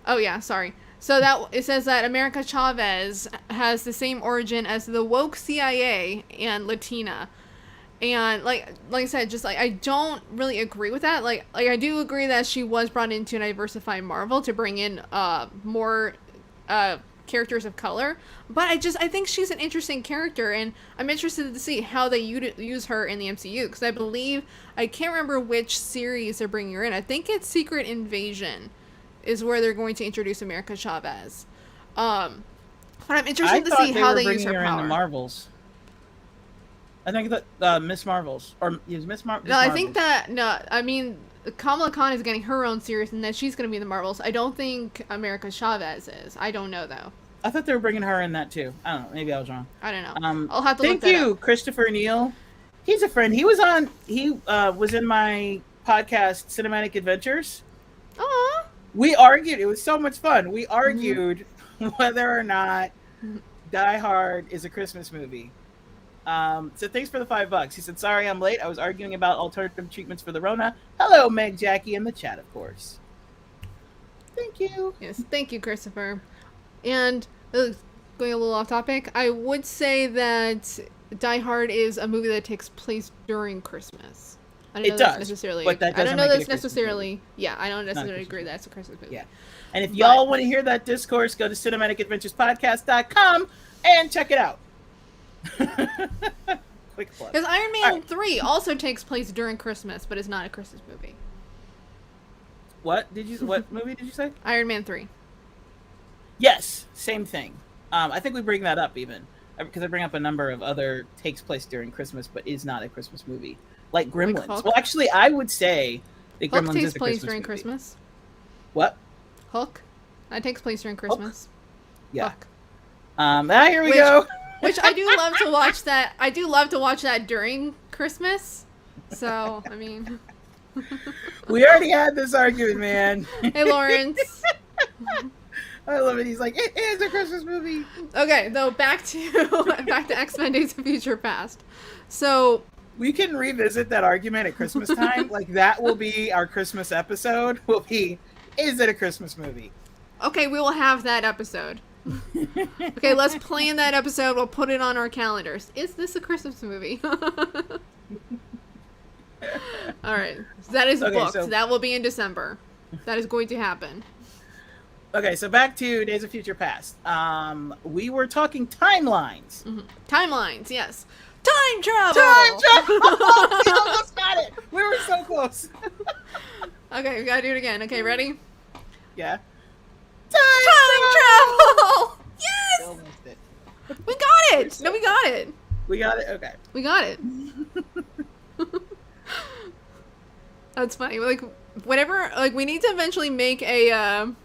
B: Oh yeah, sorry. So that it says that America Chavez has the same origin as the woke CIA and Latina. And like I said, just like I don't really agree with that. Like I do agree that she was brought in to diversify Marvel to bring in more characters of color, but I think she's an interesting character, and I'm interested to see how they use her in the MCU, because I believe, I can't remember which series they're bringing her in. I think it's Secret Invasion is where they're going to introduce America Chavez. But I'm interested to see how they use her power.
A: In the Marvels. I think that Miss Marvels, or is Miss Marvels?
B: No, I think that I mean, Kamala Khan is getting her own series, and then she's going to be in the Marvels. I don't think America Chavez is. I don't know though.
A: I thought they were bringing her in that too. I don't know. Maybe I was wrong.
B: I don't know. I'll have to look that
A: up. Thank you,
B: up.
A: Christopher Neal. He's a friend. He was on. He was in my podcast, Cinematic Adventures.
B: Aww.
A: We argued. It was so much fun. We argued whether or not Die Hard is a Christmas movie. So thanks for the $5. He said, sorry I'm late. I was arguing about alternative treatments for the Rona. Hello, Meg, Jackie, in the chat, of course. Thank you.
B: Yes, thank you, Christopher. And going a little off topic, I would say that Die Hard is a movie that takes place during Christmas. I don't know that's necessarily. But that I don't know that's necessarily. Yeah, I don't necessarily agree that's a Christmas movie.
A: Yeah, and if y'all want to hear that discourse, go to cinematicadventurespodcast.com and check it out. Quick plug.
B: Because Iron Man 3 also takes place during Christmas, but it's not a Christmas movie.
A: What movie did you say?
B: Iron Man 3.
A: Yes, same thing. I think we bring that up even because I bring up a number of other takes place during Christmas, but is not a Christmas movie, like Gremlins. Like well, actually, I would say that
B: Hook
A: Gremlins
B: takes
A: is a
B: place
A: Christmas
B: during
A: movie.
B: Christmas.
A: What?
B: Hook. That takes place during Christmas.
A: Hook? Yeah.
B: Hook.
A: Here we go.
B: Which I do love to watch that. I do love to watch that during Christmas. So, I mean.
A: We already had this argument, man.
B: Hey, Lawrence.
A: I love it. He's like, it is a Christmas movie.
B: Okay, though, back to X-Men Days of Future Past. So.
A: We can revisit that argument at Christmas time. Like, that will be our Christmas episode. Is it a Christmas movie?
B: Okay, we will have that episode. Okay, let's plan that episode. We'll put it on our calendars. Is this a Christmas movie? All right. That is booked. So that will be in December. That is going to happen.
A: Okay, so back to Days of Future Past. We were talking timelines.
B: Mm-hmm. Timelines, yes. Time travel!
A: Time travel! Oh, we almost got it! We were so close.
B: Okay, we gotta do it again. Okay, ready?
A: Yeah.
B: Time travel! Yes!
A: Almost it.
B: We got it! No, we got it.
A: We got it? Okay.
B: We got it. That's funny. Like, whenever, like, we need to eventually make a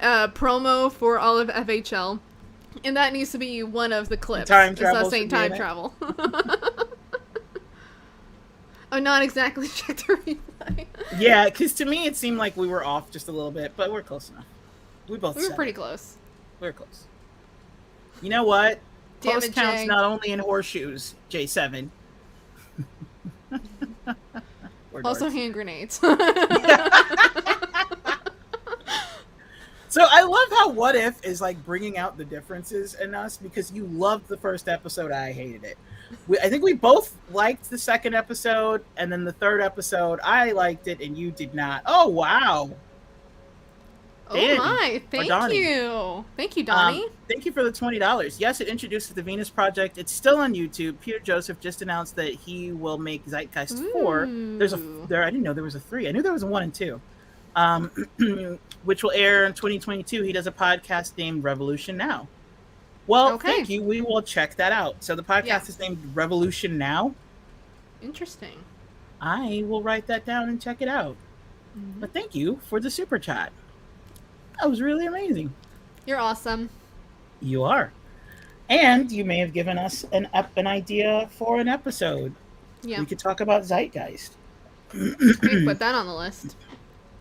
B: promo for all of FHL, and that needs to be one of the clips.
A: Time travel.
B: It's not saying time travel. I'm not exactly check the replay.
A: Yeah, because to me it seemed like we were off just a little bit, but we're close enough. We were
B: pretty close.
A: We were close. You know what?
B: Damn
A: Post
B: it,
A: counts
B: Jay.
A: not only in horseshoes, J7.
B: Also hand grenades.
A: So I love how What If is like bringing out the differences in us, because you loved the first episode, I hated it. I think we both liked the second episode, and then the third episode, I liked it and you did not. Oh, wow.
B: Oh my, thank you. Thank you, Donnie.
A: Thank you for the $20. Yes, it introduces the Venus Project. It's still on YouTube. Peter Joseph just announced that he will make Zeitgeist 4. I didn't know there was a 3. I knew there was a 1 and 2. Which will air in 2022. He does a podcast named Revolution Now. Well, Thank you. We will check that out. So the podcast is named Revolution Now.
B: Interesting.
A: I will write that down and check it out.
B: Mm-hmm.
A: But thank you for the super chat. That was really amazing.
B: You're awesome.
A: You are. And you may have given us an idea for an episode.
B: Yeah.
A: We could talk about Zeitgeist.
B: We can put that on the list.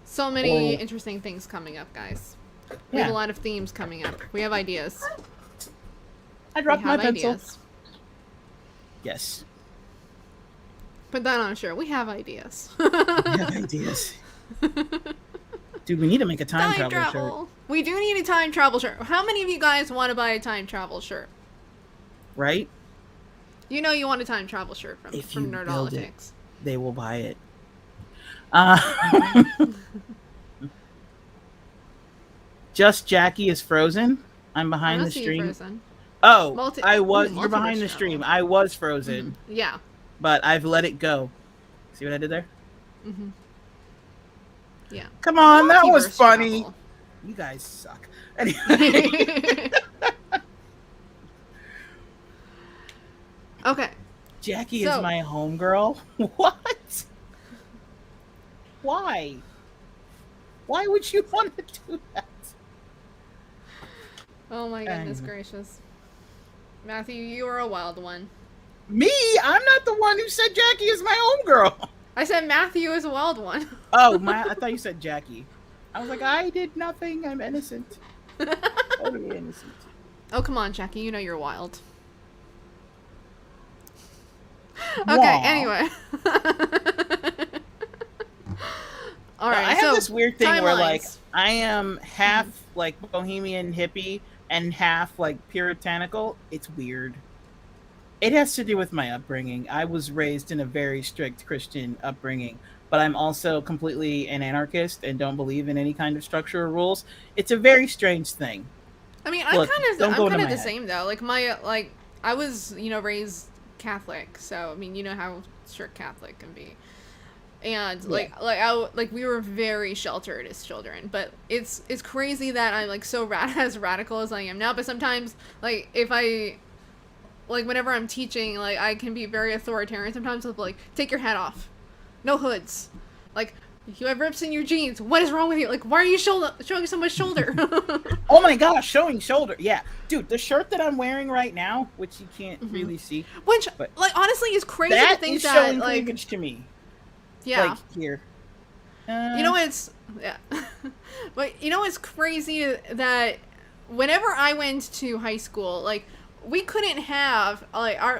B: So many interesting things coming up, guys. We have a lot of themes coming up. We have ideas.
A: I dropped my pencil.
B: Ideas.
A: Yes.
B: Put that on a shirt. We have ideas.
A: We have ideas. Dude, we need to make a time travel shirt.
B: We do need a time travel shirt. How many of you guys want to buy a time travel shirt?
A: Right?
B: You know you want a time travel shirt from Nerdolitics.
A: They will buy it. Just Jackie is frozen. I'm behind the stream.
B: Frozen.
A: Oh, you're behind the stream. I was frozen.
B: Mm-hmm. Yeah.
A: But I've let it go. See what I did there?
B: Mm-hmm. Yeah.
A: Come on, that was funny. Travel. You guys suck. Anyway.
B: Okay.
A: Jackie is my homegirl. What? Why? Why would you want to do that?
B: Oh my goodness gracious. Matthew, you are a wild one.
A: Me? I'm not the one who said Jackie is my homegirl.
B: I said Matthew is a wild one.
A: Oh, I thought you said Jackie. I was like, I did nothing. I'm innocent. Totally innocent.
B: Oh, come on, Jackie. You know you're wild.
A: Wow.
B: Okay, anyway. All right,
A: I have this weird thing where, like, I am half, like, bohemian hippie and half, like, puritanical. It's weird. It has to do with my upbringing. I was raised in a very strict Christian upbringing, but I'm also completely an anarchist and don't believe in any kind of structure or rules. It's a very strange thing.
B: I mean, I'm kind of the same though. Like I was, raised Catholic, so I mean, you know how strict Catholic can be. And we were very sheltered as children, but it's crazy that I'm like so as radical as I am now. But sometimes, like, if I whenever I'm teaching, like, I can be very authoritarian. Sometimes I'll be like, take your hat off. No hoods. Like, you have rips in your jeans. What is wrong with you? Like, why are you showing so much shoulder?
A: Oh my gosh, showing shoulder. Yeah. Dude, the shirt that I'm wearing right now, which you can't really see.
B: Which, honestly, is crazy to think that,
A: showing cleavage to me.
B: Yeah.
A: Like, here.
B: But you know what's crazy? That whenever I went to high school, like, we couldn't have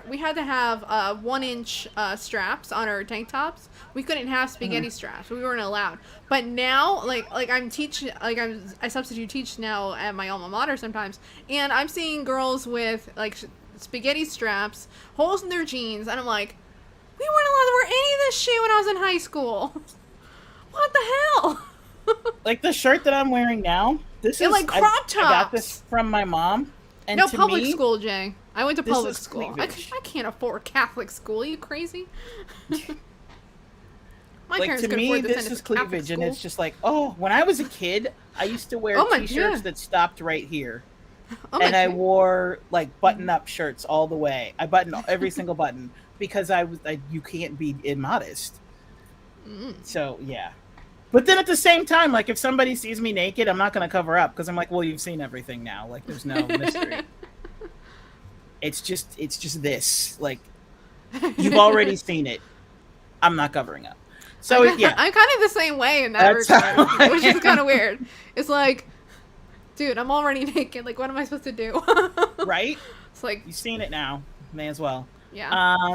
B: we had to have 1-inch straps on our tank tops. We couldn't have spaghetti straps. We weren't allowed. But now, I'm teaching, I substitute teach now at my alma mater sometimes, and I'm seeing girls with spaghetti straps, holes in their jeans, and I'm like, we weren't allowed to wear any of this shit when I was in high school. What the hell?
A: Like the shirt that I'm wearing now. This is
B: like crop tops.
A: I got this from my mom. And
B: no, public school, Jay. I went to public school. I can't afford Catholic school. Are you crazy? My parents
A: to
B: could
A: me,
B: afford
A: this is cleavage, and it's just like, oh, when I was a kid, I used to wear t-shirts that stopped right here. And I wore button-up shirts all the way. I buttoned every single button because you can't be immodest. So, yeah. But then at the same time, like, if somebody sees me naked, I'm not going to cover up because I'm like, well, you've seen everything now. Like, there's no mystery. It's just this. Like, you've already seen it. I'm not covering up. So, yeah.
B: I'm kind of the same way in that regard, which is kind of weird. It's like, dude, I'm already naked. Like, what am I supposed to do?
A: Right?
B: It's like,
A: you've seen it now. May as well.
B: Yeah.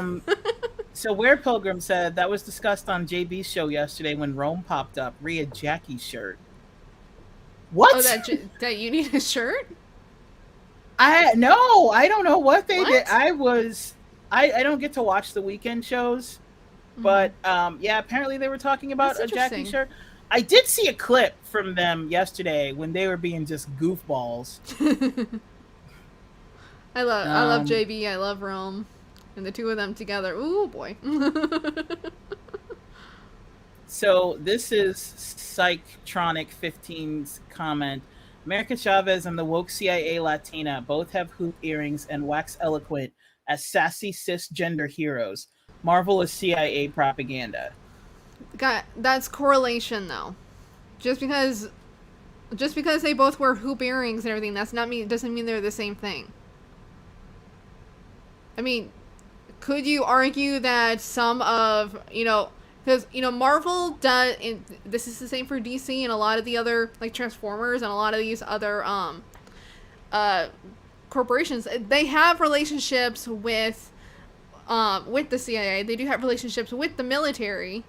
A: So Where Pilgrim said that was discussed on JB's show yesterday when Rome popped up. Rhea Jackie's shirt. What?
B: Oh, that you need a shirt?
A: I don't know what they did. I don't get to watch the weekend shows, but apparently they were talking about a Jackie shirt. I did see a clip from them yesterday when they were being just goofballs.
B: I love JB. I love Rome. And the two of them together. Ooh, boy.
A: So this is Psychtronic 15's comment. America Chavez and the woke CIA Latina both have hoop earrings and wax eloquent as sassy cisgender heroes. Marvel is CIA propaganda.
B: That's correlation though. Just because they both wear hoop earrings and everything, doesn't mean they're the same thing. I mean, could you argue that some of, because, Marvel does, and this is the same for DC and a lot of the other, like, Transformers and a lot of these other, corporations, they have relationships with the CIA. They do have relationships with the military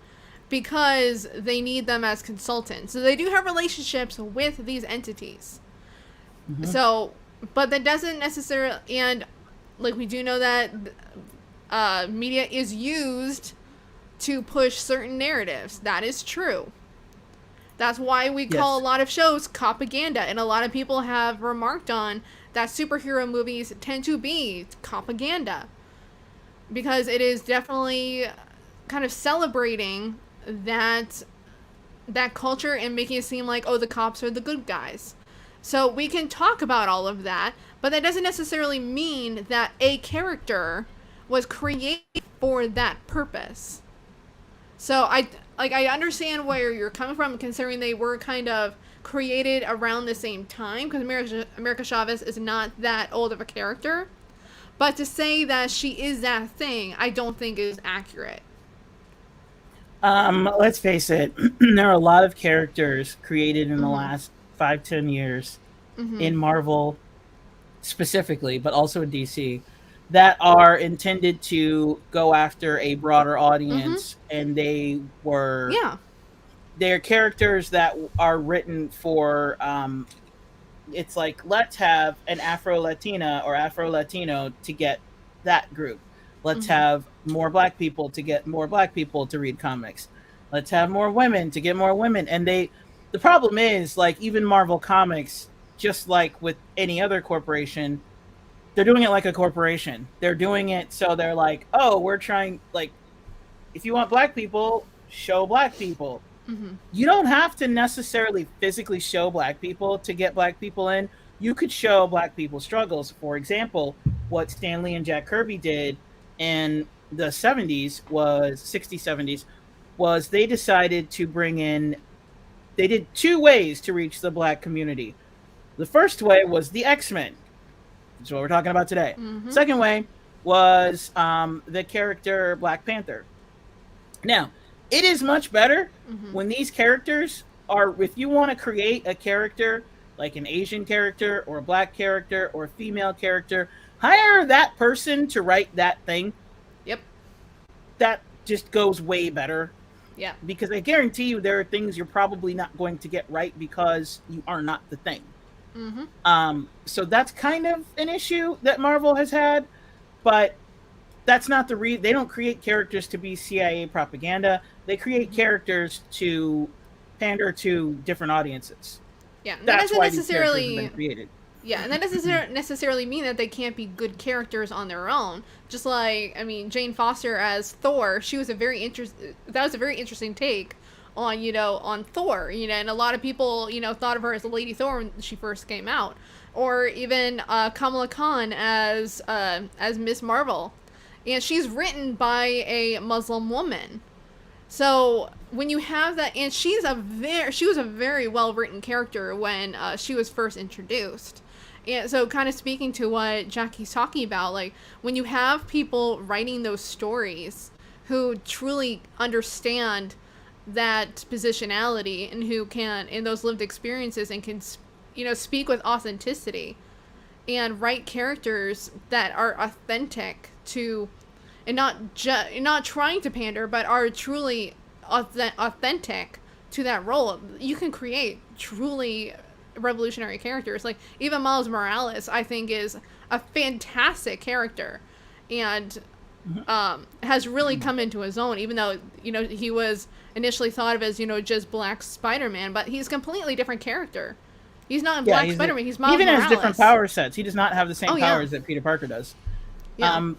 B: because they need them as consultants. So they do have relationships with these entities. Mm-hmm. So, but that doesn't necessarily, and like we do know that media is used to push certain narratives. That is true. That's why we call a lot of shows propaganda, and a lot of people have remarked on that superhero movies tend to be propaganda because it is definitely kind of celebrating that culture and making it seem like, oh, the cops are the good guys. So we can talk about all of that, but that doesn't necessarily mean that a character was created for that purpose. So I understand where you're coming from, considering they were kind of created around the same time, because America Chavez is not that old of a character. But to say that she is that thing, I don't think is accurate.
A: Let's face it, there are a lot of characters created in the last 5-10 years in Marvel specifically, but also in DC, that are intended to go after a broader audience, and they're characters that are written for it's like, let's have an Afro-Latina or Afro-Latino to get that group. Let's have more black people to get more black people to read comics. Let's have more women to get more women. And the problem is, like, even Marvel Comics, just like with any other corporation, they're doing it like a corporation. They're doing it so they're like, oh, we're trying, like, if you want black people, show black people. You don't have to necessarily physically show black people to get black people in. You could show black people's struggles. For example, what Stan Lee and Jack Kirby did in the 60s, 70s, was they decided to bring in, they did two ways to reach the black community. The first way was the X-Men. That's what we're talking about today. Second way was the character Black Panther. Now, it is much better when these characters are, if you want to create a character, like an Asian character or a black character or a female character, hire that person to write that thing.
B: Yep. That
A: just goes way better.
B: Yeah.
A: Because I guarantee you there are things you're probably not going to get right because you are not the thing. So that's kind of an issue that Marvel has had, but that's not the they don't create characters to be CIA propaganda. They create characters to pander to different audiences.
B: Yeah,
A: that's why these characters have been created.
B: Yeah, and that doesn't necessarily mean that they can't be good characters on their own. Just like, I mean, Jane Foster as Thor, that was a very interesting take on, on Thor, and a lot of people, thought of her as Lady Thor when she first came out. Or even Kamala Khan as Miss Marvel. And she's written by a Muslim woman. So when you have that, and she was a very well-written character when she was first introduced. And so kind of speaking to what Jackie's talking about, like, when you have people writing those stories who truly understand that positionality and who can, in those lived experiences, and can, speak with authenticity and write characters that are authentic to, and not trying to pander, but are truly authentic to that role, you can create truly revolutionary characters. Like, even Miles Morales, I think, is a fantastic character, and has really come into his own, even though, he was initially thought of as, just Black Spider-Man, but he's a completely different character. He's not Black Spider-Man, he's Miles Morales.
A: He even has different power sets. He does not have the same powers that Peter Parker does.
B: Yeah.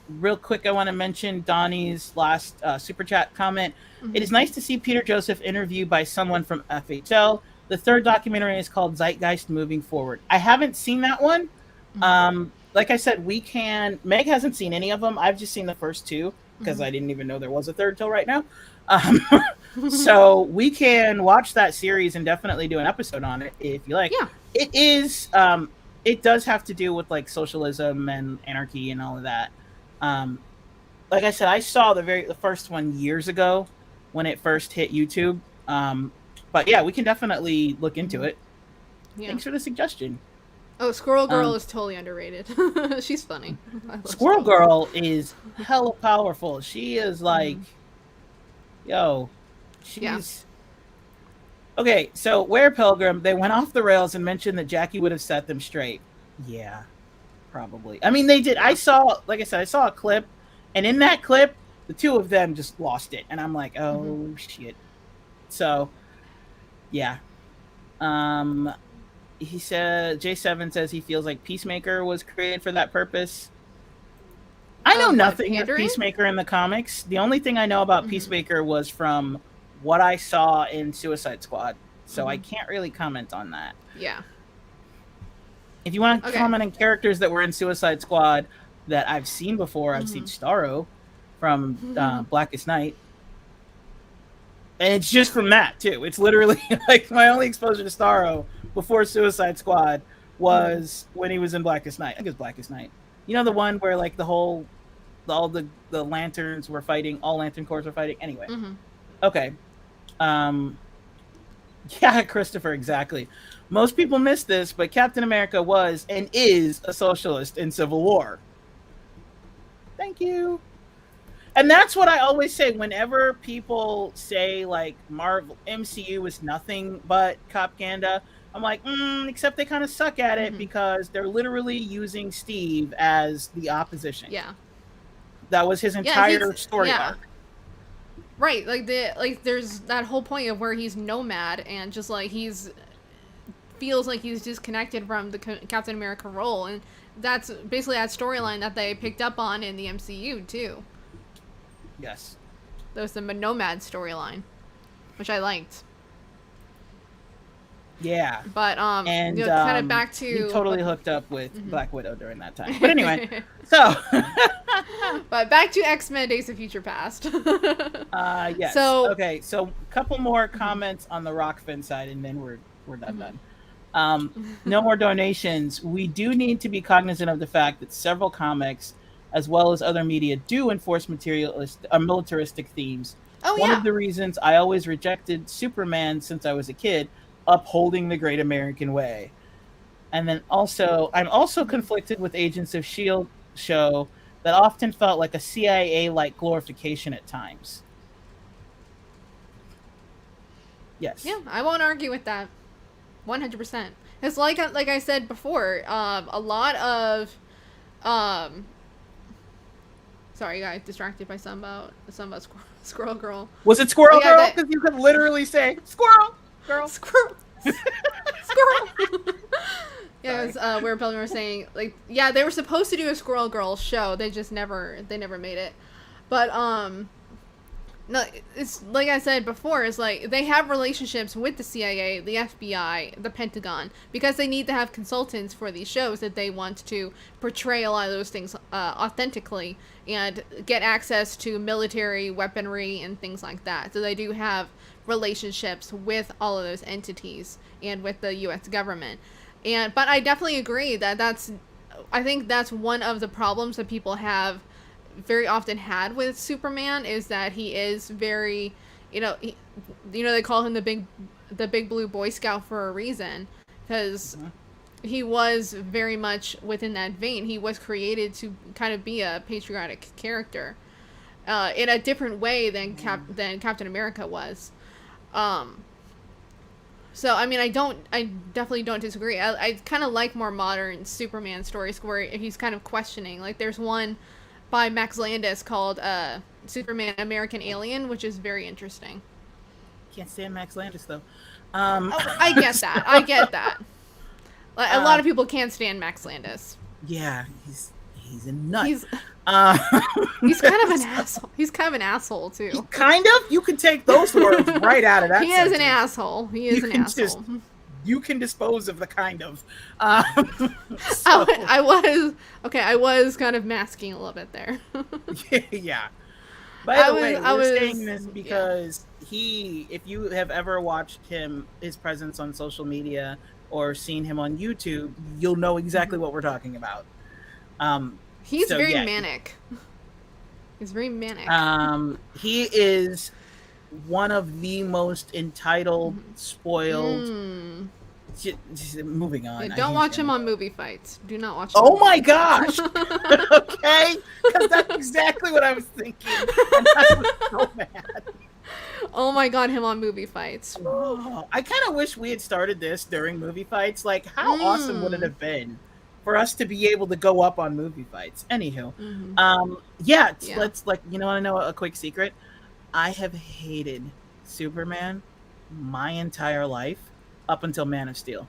A: Real quick, I want to mention Donnie's last super chat comment. It is nice to see Peter Joseph interviewed by someone from FHL. The third documentary is called Zeitgeist Moving Forward. I haven't seen that one. Like I said, Meg hasn't seen any of them. I've just seen the first two. because I didn't even know there was a third till right now. Um, so we can watch that series and definitely do an episode on it if you like.
B: Yeah.
A: It is. It does have to do with like socialism and anarchy and all of that. Like I said, I saw the first one years ago when it first hit YouTube. But yeah, we can definitely look into it.
B: Yeah.
A: Thanks for the suggestion.
B: Oh, Squirrel Girl is totally underrated. She's funny.
A: Squirrel Girl is hella powerful. She is like, yo, she's... Okay, so Where Pilgrim, they went off the rails and mentioned that Jackie would have set them straight. Yeah, probably. I mean, they did. I saw, like I said, I saw a clip, and in that clip, the two of them just lost it. And I'm like, oh, shit. So, yeah. He said, J7 says he feels like Peacemaker was created for that purpose. I know nothing of Peacemaker in the comics. The only thing I know about Peacemaker was from what I saw in Suicide Squad. So I can't really comment on that.
B: Yeah.
A: If you want to comment on characters that were in Suicide Squad that I've seen before, I've seen Starro from Blackest Night. And it's just from that, too. It's literally like my only exposure to Starro before Suicide Squad was when he was in Blackest Night. I think it was Blackest Night. You know, the one where like all the lanterns were fighting, all Lantern Corps were fighting? Anyway. Okay. Yeah, Christopher, exactly. Most people miss this, but Captain America was and is a socialist in Civil War. Thank you. And that's what I always say whenever people say like Marvel MCU is nothing but propaganda. I'm like, except they kind of suck at it because they're literally using Steve as the opposition.
B: Yeah.
A: That was his entire story arc.
B: Right, there's that whole point of where he's nomad and just like feels like he's disconnected from the Captain America role, and that's basically that storyline that they picked up on in the MCU too.
A: Yes.
B: That was the nomad storyline, which I liked.
A: Yeah.
B: But
A: and
B: kind of back to
A: he totally hooked up with Black Widow during that time. But anyway, so
B: but back to X-Men Days of Future Past.
A: Yes. So okay, so a couple more comments on the Rockfin side and then we're done. No more donations. We do need to be cognizant of the fact that several comics as well as other media do enforce militaristic themes. One of the reasons I always rejected Superman since I was a kid, upholding the great American way. And then also, I'm also conflicted with Agents of S.H.I.E.L.D. show that often felt like a CIA-like glorification at times. Yes.
B: Yeah, I won't argue with that. 100%. It's like I said before, a lot of... Sorry, I got distracted by something about Squirrel Girl.
A: Was it Squirrel Girl? Because you could literally say, Squirrel Girl.
B: Squirrel. Squirrel. Yeah, it was, where Pilgrim was saying, like, yeah, they were supposed to do a Squirrel Girl show. They never made it. But, no, it's like I said before, it's like they have relationships with the CIA, the FBI, the Pentagon, because they need to have consultants for these shows that they want to portray a lot of those things authentically and get access to military weaponry and things like that. So they do have relationships with all of those entities and with the U.S. government. But I definitely agree that I think that's one of the problems that people have very often had with Superman, is that he is very, they call him the big blue Boy Scout for a reason, because he was very much within that vein. He was created to kind of be a patriotic character, in a different way than Captain America was. So I mean, I definitely don't disagree. I kind of like more modern Superman stories where he's kind of questioning. Like there's one by Max Landis called Superman American Alien, which is very interesting.
A: Can't stand Max Landis though.
B: I get that. I get that. A lot of people can't stand Max Landis.
A: Yeah, he's a nut.
B: He's kind of an asshole. He's kind of an asshole too.
A: Kind of? You can take those words right out of that.
B: He is an asshole. He is an asshole.
A: You can dispose of the kind of.
B: I was kind of masking a little bit there.
A: Yeah. By the way,
B: I
A: we're
B: was,
A: saying this
B: yeah.
A: because if you have ever watched his presence on social media or seen him on YouTube, you'll know exactly what we're talking about.
B: He's
A: So
B: very
A: yeah,
B: manic. He's very manic.
A: he is one of the most entitled, spoiled.
B: Mm.
A: Moving
B: Yeah,
A: on.
B: don't watch him on movie fights. Do not watch him
A: Oh
B: on
A: my
B: movie
A: gosh!
B: fights.
A: Okay, because that's exactly what I was thinking, and I was so mad.
B: Oh my god, him on movie fights.
A: Oh, I kind of wish we had started this during movie fights. Like, how awesome would it
B: Mm.
A: have been for us to be able to go up on movie fights? Anywho,
B: Mm-hmm.
A: yeah,
B: Yeah.
A: let's like you know want to know a quick secret? I have hated Superman my entire life up until Man of Steel.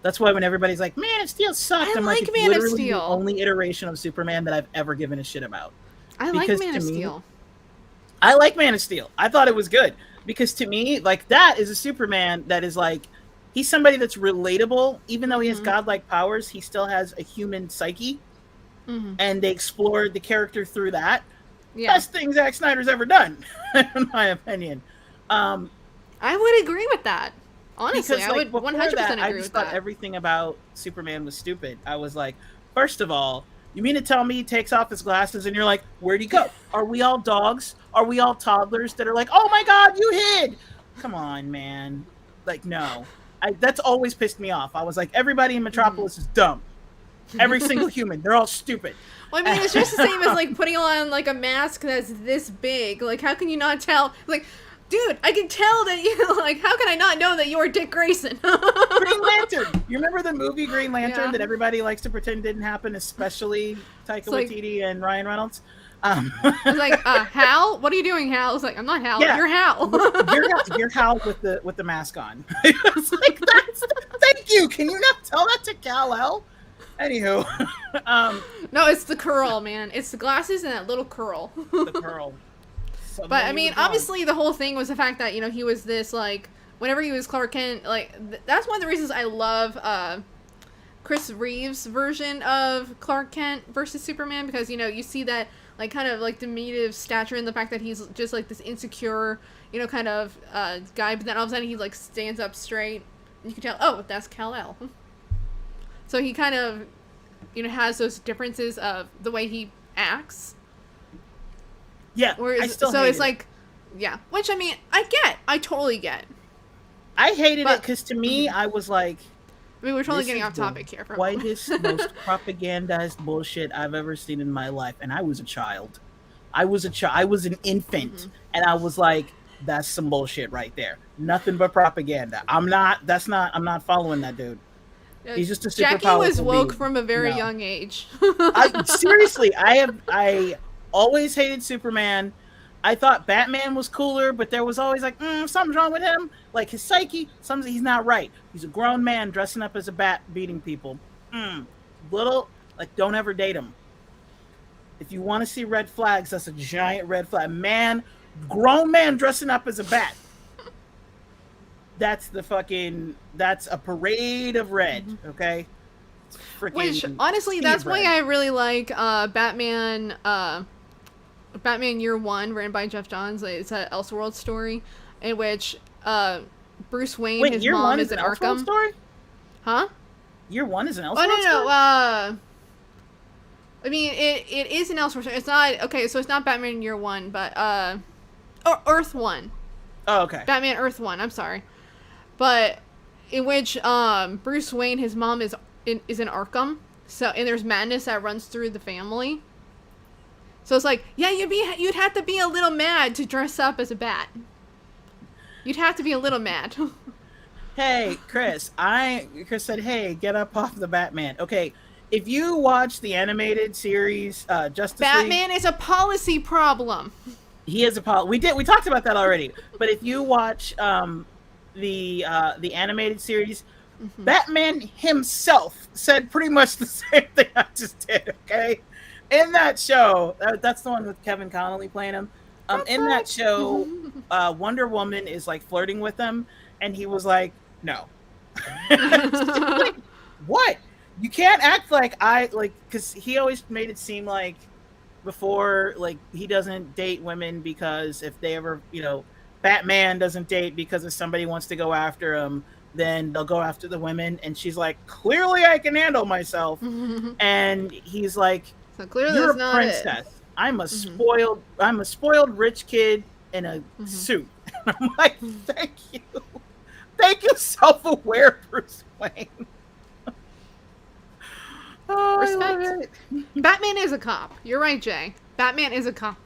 A: That's why when everybody's like, Man of Steel sucked,
B: I
A: I'm like,
B: like
A: it's
B: Man of
A: literally the
B: Steel.
A: only iteration of Superman that I've ever given a shit about.
B: I like
A: Because
B: Man
A: to
B: of
A: me,
B: Steel.
A: I like Man of Steel. I thought it was good. Because to me, like, that is a Superman that is like, he's somebody that's relatable. Even though he has
B: Mm-hmm.
A: godlike powers, he still has a human psyche.
B: Mm-hmm.
A: And they explored the character through that.
B: Yeah.
A: Best thing Zack Snyder's ever done, in my opinion.
B: I would agree with that. Honestly,
A: Because
B: I
A: like
B: would
A: before
B: 100%
A: that, I
B: agree
A: just
B: with
A: thought
B: that.
A: everything about Superman was stupid. I was like, first of all, you mean to tell me he takes off his glasses and you're like, where'd he go? Are we all dogs? Are we all toddlers that are like, oh my god, you hid? Come on, man. Like, no. That's always pissed me off. I was like, everybody in Metropolis is dumb. Every single human, they're all stupid.
B: Well, I mean, it's just the same as like putting on like a mask that's this big. Like, how can you not tell? Like, dude, I can tell that you like. How can I not know that you're Dick Grayson?
A: Green Lantern. You remember the movie Green Lantern
B: Yeah.
A: that everybody likes to pretend didn't happen, especially Taika
B: like-
A: Waititi and Ryan Reynolds?
B: I was like, Hal, what are you doing, Hal? I was like, I'm not Hal.
A: Yeah.
B: You're Hal.
A: You're Hal with the mask on. It's like thank you. Can you not tell that to Kal-El? Anywho,
B: No, it's the curl, man. It's the glasses and that little curl.
A: the curl. So
B: But I mean, obviously, the whole thing was the fact that he was this like whenever he was Clark Kent, like that's one of the reasons I love Chris Reeves' version of Clark Kent versus Superman, because you see that like kind of like diminutive stature and the fact that he's just like this insecure kind of guy, but then all of a sudden he like stands up straight and you can tell, oh, that's Kal-El. So he kind of has those differences of the way he acts.
A: yeah,
B: Whereas,
A: I still
B: so
A: hate
B: it's
A: it.
B: like, yeah, which I mean, I totally get.
A: I hated
B: but-
A: it because to me, I was like,
B: I mean, we're totally
A: this
B: getting
A: is
B: off
A: the
B: topic here for a moment.
A: whitest, most propagandized bullshit I've ever seen in my life, and I was a child. I was an infant, and I was like, that's some bullshit right there. Nothing but propaganda. I'm not following that dude. He's just a super
B: Jackie was
A: powerful
B: woke
A: being.
B: from a very
A: No.
B: young age.
A: Seriously, I always hated Superman. I thought Batman was cooler, but there was always like, something's wrong with him. Like his psyche, he's not right. He's a grown man dressing up as a bat, beating people. Don't ever date him. If you want to see red flags, that's a giant red flag. Grown man dressing up as a bat. That's a parade of red, okay?
B: Which, honestly, that's why
A: red.
B: I really like Batman Year One, written by Jeff Johns. It's an Elseworld story, in which Bruce Wayne,
A: Wait,
B: his
A: Year
B: mom
A: One
B: is
A: is
B: in
A: an Elseworld
B: Arkham.
A: story?
B: Huh?
A: Year One is an Elseworld
B: Oh, no,
A: story?
B: I mean, it is an Elseworld story. It's not, okay, so it's not Batman Year One, but, Earth One.
A: Oh, okay.
B: Batman Earth One, I'm sorry. But, in which, Bruce Wayne, his mom is in Arkham, so, and there's madness that runs through the family. So it's like, yeah, you'd have to be a little mad to dress up as a bat. You'd have to be a little mad.
A: Hey, Chris said, hey, get up off the Batman. Okay, if you watch the animated series, Justice
B: Batman is a policy problem.
A: League, he is we talked about that already. But if you watch the animated series, Batman himself said pretty much the same thing I just did, okay? In that show, that's the one with Kevin Connolly playing him. In that show, Wonder Woman is like flirting with him, and he was like, no. Like, what? You can't act like because he always made it seem like before, like, he doesn't date women because if they ever, Batman doesn't date because if somebody wants to go after him, then they'll go after the women. And she's like, clearly I can handle myself. And he's like,
B: So clearly
A: you're
B: that's
A: a
B: not it.
A: princess. I'm a spoiled rich kid in a suit. And I'm like, thank you. Thank you, self-aware Bruce Wayne. Oh,
B: Respect. Batman is a cop. You're right, Jay. Batman is a cop.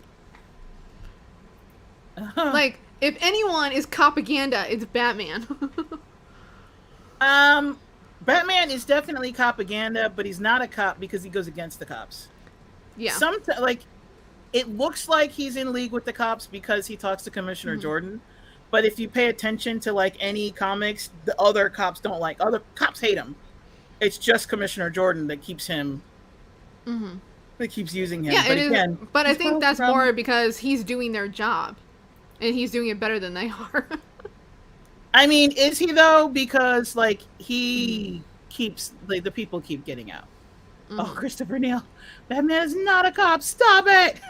B: Like, if anyone is propaganda, it's Batman.
A: Batman is definitely propaganda, but he's not a cop because he goes against the cops.
B: Yeah.
A: Like, it looks like he's in league with the cops because he talks to Commissioner Jordan. But if you pay attention to, like, any comics, the other cops don't like. Other cops hate him. It's just Commissioner Jordan that keeps him. That keeps using him.
B: Yeah, but I think that's more because he's doing their job, and he's doing it better than they are.
A: I mean, is he though? Because like he keeps like the people keep getting out. Oh, Christopher Neal, Batman is not a cop. Stop it.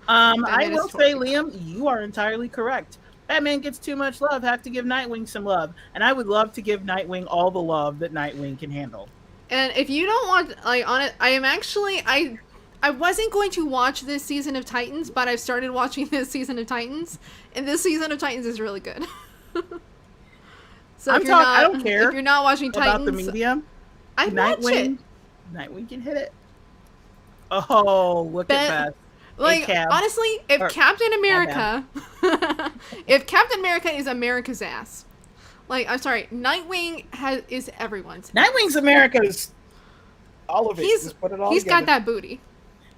A: I will say, Liam, you are entirely correct. Batman gets too much love. Have to give Nightwing some love, and I would love to give Nightwing all the love that Nightwing can handle.
B: And if you don't want, like, on it, I wasn't going to watch this season of Titans, but I've started watching this season of Titans, and this season of Titans is really good. So
A: I don't care.
B: If you're not watching Titans,
A: about the medium,
B: I watch it.
A: Nightwing can hit it. Oh, look at that.
B: Like, honestly, if Captain America, if Captain America is America's ass, like, I'm sorry, Nightwing is everyone's.
A: Nightwing's America's all of it.
B: He's got that booty.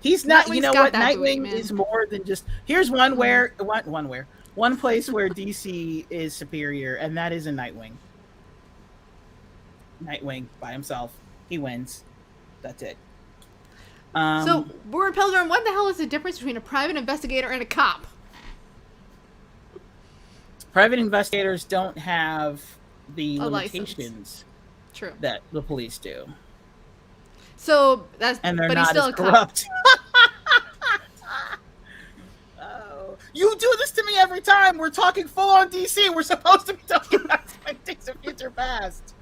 A: He's not.
B: Nightwing's
A: you know what? Nightwing is more than just. Here's one place where DC is superior, and that is in Nightwing. Nightwing by himself, he wins. That's it.
B: So, Warren Pilgrim, what the hell is the difference between a private investigator and a cop?
A: Private investigators don't have the limitations that the police do.
B: So they're
A: not
B: he's still
A: as
B: a
A: corrupt. Oh, you do this to me every time. We're talking full on DC. We're supposed to be talking about Days of Future Past.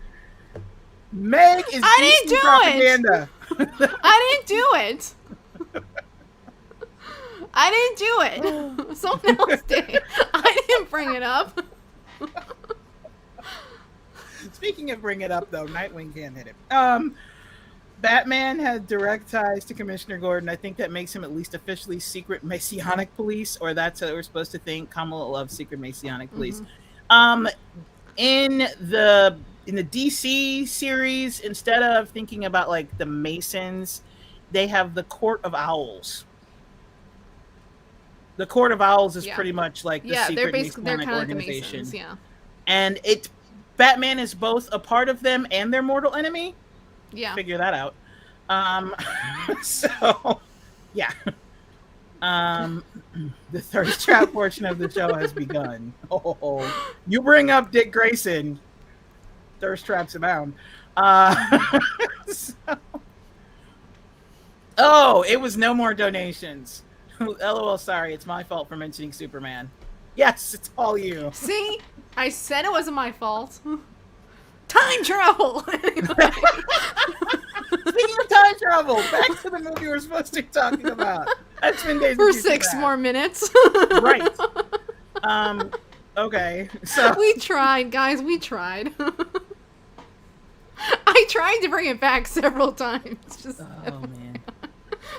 A: Meg is DC propaganda.
B: I didn't do it. I didn't do it. Someone else did. I didn't bring it up.
A: Speaking of bring it up, though, Nightwing can't hit it. Batman had direct ties to Commissioner Gordon. I think that makes him at least officially secret Messianic police, or that's what we're supposed to think. Kamala loves secret Messianic police. In the DC series, instead of thinking about like the Masons, they have the Court of Owls. The Court of Owls is pretty much like the secret Masonic organization.
B: Like the Masons,
A: and Batman is both a part of them and their mortal enemy.
B: Yeah.
A: Figure that out. So, yeah. The thirst trap portion of the show has begun. Oh, you bring up Dick Grayson. Thirst traps abound. Oh, it was no more donations. LOL, sorry, it's my fault for mentioning Superman. Yes, it's all you.
B: See? I said it wasn't my fault. Time travel!
A: Speaking of time travel, back to the movie we're supposed to be talking about. X-Men Days
B: for 6 more minutes.
A: Right. Okay, so...
B: We tried, guys, we tried. I tried to bring it back several times.
A: Oh, man.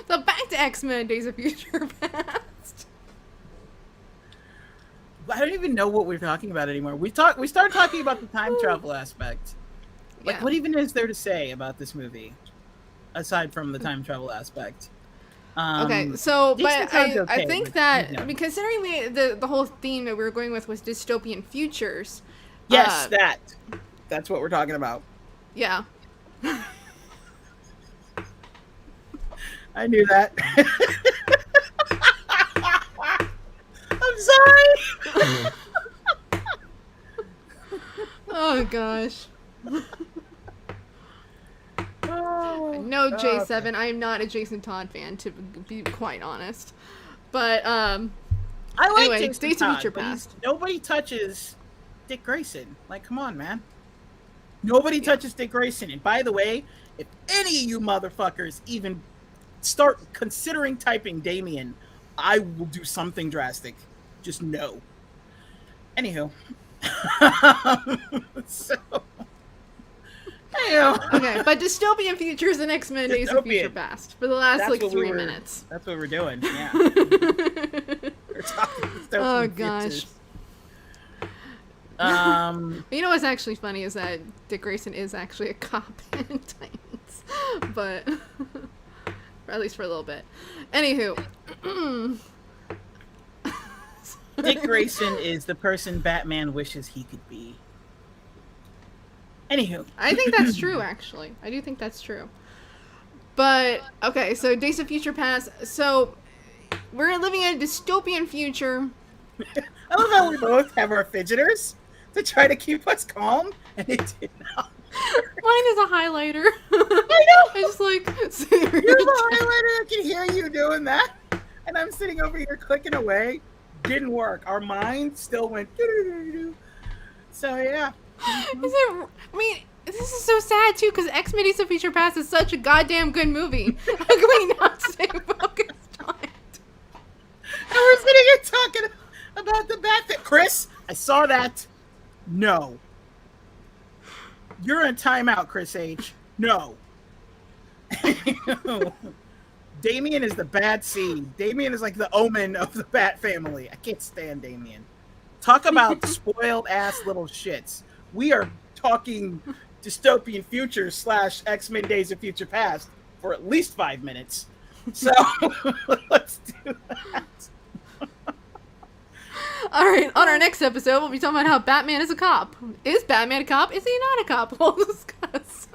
B: So back to X-Men Days of Future Past.
A: I don't even know what we're talking about anymore. We started talking about the time travel aspect. Like, what even is there to say about this movie, aside from the time travel aspect?
B: Okay, so but I think that considering the whole theme that we were going with was dystopian futures.
A: Yes, that's what we're talking about.
B: Yeah.
A: I knew that. I'm sorry.
B: Oh gosh.
A: Oh.
B: No, J7,
A: okay.
B: I am not a Jason Todd fan, to be quite honest. But,
A: I like
B: anyway,
A: Jason
B: Days of
A: Todd,
B: Future
A: but
B: Past.
A: nobody touches Dick Grayson. Like, come on, man. Nobody touches Dick Grayson. And by the way, if any of you motherfuckers even start considering typing Damien, I will do something drastic. Just no. Anywho. So,
B: Okay, but dystopian futures and X-Men Days of Future Past for the last like 3 minutes.
A: That's what we're doing. Yeah. We're talking dystopian
B: gosh.
A: futures.
B: You know what's actually funny is that Dick Grayson is actually a cop in Titans, but or at least for a little bit. Anywho,
A: Dick Grayson is the person Batman wishes he could be. Anywho.
B: I think that's true, actually. I do think that's true. But, okay, so Days of Future Past. So, we're living in a dystopian future.
A: I love how we both have our fidgeters to try to keep us calm, and it did not work.
B: Mine is a highlighter.
A: I know!
B: I just like...
A: You're the highlighter. I can hear you doing that. And I'm sitting over here clicking away. Didn't work. Our mind still went... doo-doo-doo-doo. So, yeah.
B: Is it? I mean, this is so sad too, because X-Men Days of Future Past is such a goddamn good movie. How can we not stay focused on it?
A: And we're sitting here talking about the bat that... Chris, I saw that. No. You're in timeout, Chris H. No. Damien is the bad seed. Damien is like the omen of the Bat family. I can't stand Damien. Talk about spoiled ass little shits. We are talking dystopian future / X-Men Days of Future Past for at least 5 minutes. So let's do that.
B: All right, on our next episode, we'll be talking about how Batman is a cop. Is Batman a cop? Is he not a cop? We'll discuss.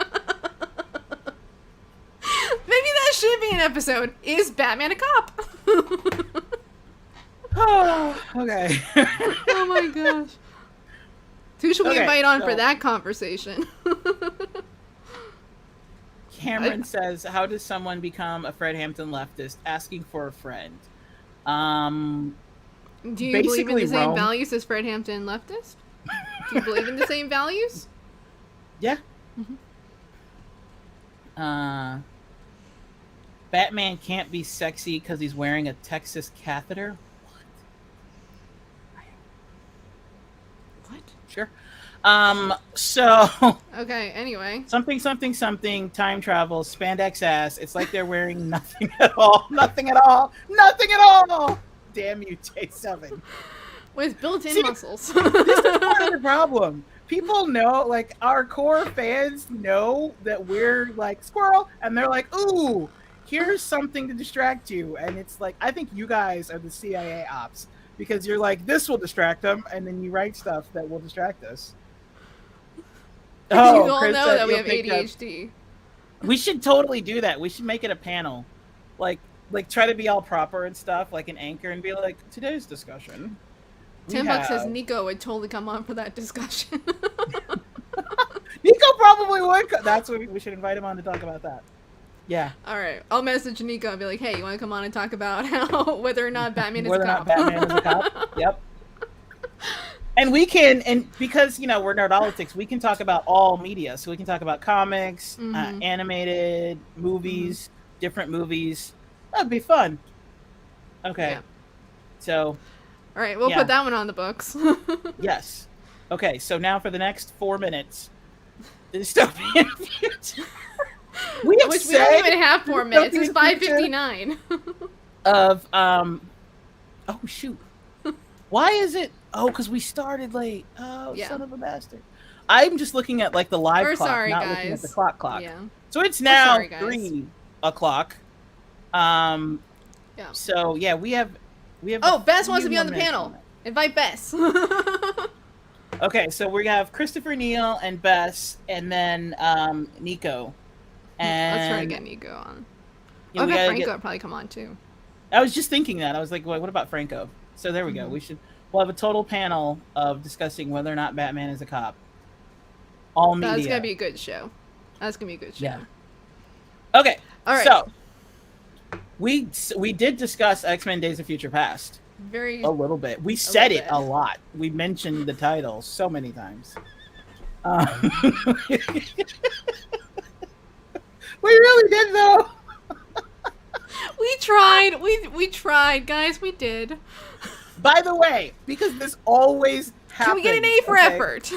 B: Maybe that should be an episode. Is Batman a cop?
A: Oh, okay.
B: Oh my gosh. Who should we invite on
A: so-
B: for that conversation?
A: Cameron says, how does someone become a Fred Hampton leftist? Asking for a friend.
B: Do you believe in the same
A: Rome.
B: values as Fred Hampton leftist? Do you believe in the same values?
A: Yeah. Batman can't be sexy because he's wearing a Texas catheter.
B: What?
A: Sure. So
B: Okay, anyway.
A: something, time travel, spandex ass. It's like they're wearing nothing at all. Nothing at all. Nothing at all. Damn you, J7.
B: With built-in muscles.
A: This is part of the problem. People know, like, our core fans know that we're like squirrel, and they're like, ooh, here's something to distract you. And it's like, I think you guys are the CIA ops, because you're like, this will distract them, and then you write stuff that will distract us.
B: You all
A: Chris
B: know
A: said
B: that we
A: you'll
B: have
A: pick up-
B: ADHD.
A: We should totally do that. We should make it a panel. Like try to be all proper and stuff, like an anchor, and be like, today's discussion.
B: $10 says Nico would totally come on for that discussion.
A: Nico probably would. That's what we should invite him on to talk about that. Yeah.
B: All right, I'll message Nico and be like, "Hey, you want to come on and talk about how whether or not Batman is
A: Whether
B: a cop?"
A: or not Batman is a cop. Yep. And we can, and because we're Nerdolitics, we can talk about all media. So we can talk about comics, animated movies, different movies. That'd be fun. Okay.
B: Yeah.
A: So.
B: All right, we'll put that one on the books.
A: Yes. Okay, so now for the next 4 minutes, the dystopian future. We have
B: Which we don't even have 4 minutes. It's 5:59.
A: Of oh shoot, why is it? Oh, because we started late. Oh,
B: Yeah.
A: son of a bastard. I'm just looking at like the live
B: We're
A: clock,
B: sorry,
A: not
B: guys.
A: looking at the clock.
B: Yeah.
A: So it's now
B: sorry, guys.
A: 3 o'clock.
B: Yeah.
A: So yeah, we have.
B: Oh,
A: a
B: Bess wants
A: few
B: to be on the
A: more minutes
B: panel.
A: on that.
B: Invite Bess.
A: Okay, so we have Christopher Neal and Bess, and then Nico. And
B: Let's try to get Nico on.
A: yeah,
B: I'll
A: we
B: bet
A: gotta
B: Franco
A: get-
B: would probably come on too.
A: I was just thinking that. I was like, well, what about Franco? So there we go. We'll have a total panel of discussing whether or not Batman is a cop. All media.
B: That's gonna be a good show. That's gonna be a good show.
A: Yeah. Okay,
B: All right.
A: so we did discuss X-Men: Days of Future Past
B: Very
A: a little bit. We said it
B: bit.
A: a lot. We mentioned the title so many times. We really did, though.
B: We tried. We tried, guys. We did.
A: By the way, because this always happens.
B: Can we get an A for effort?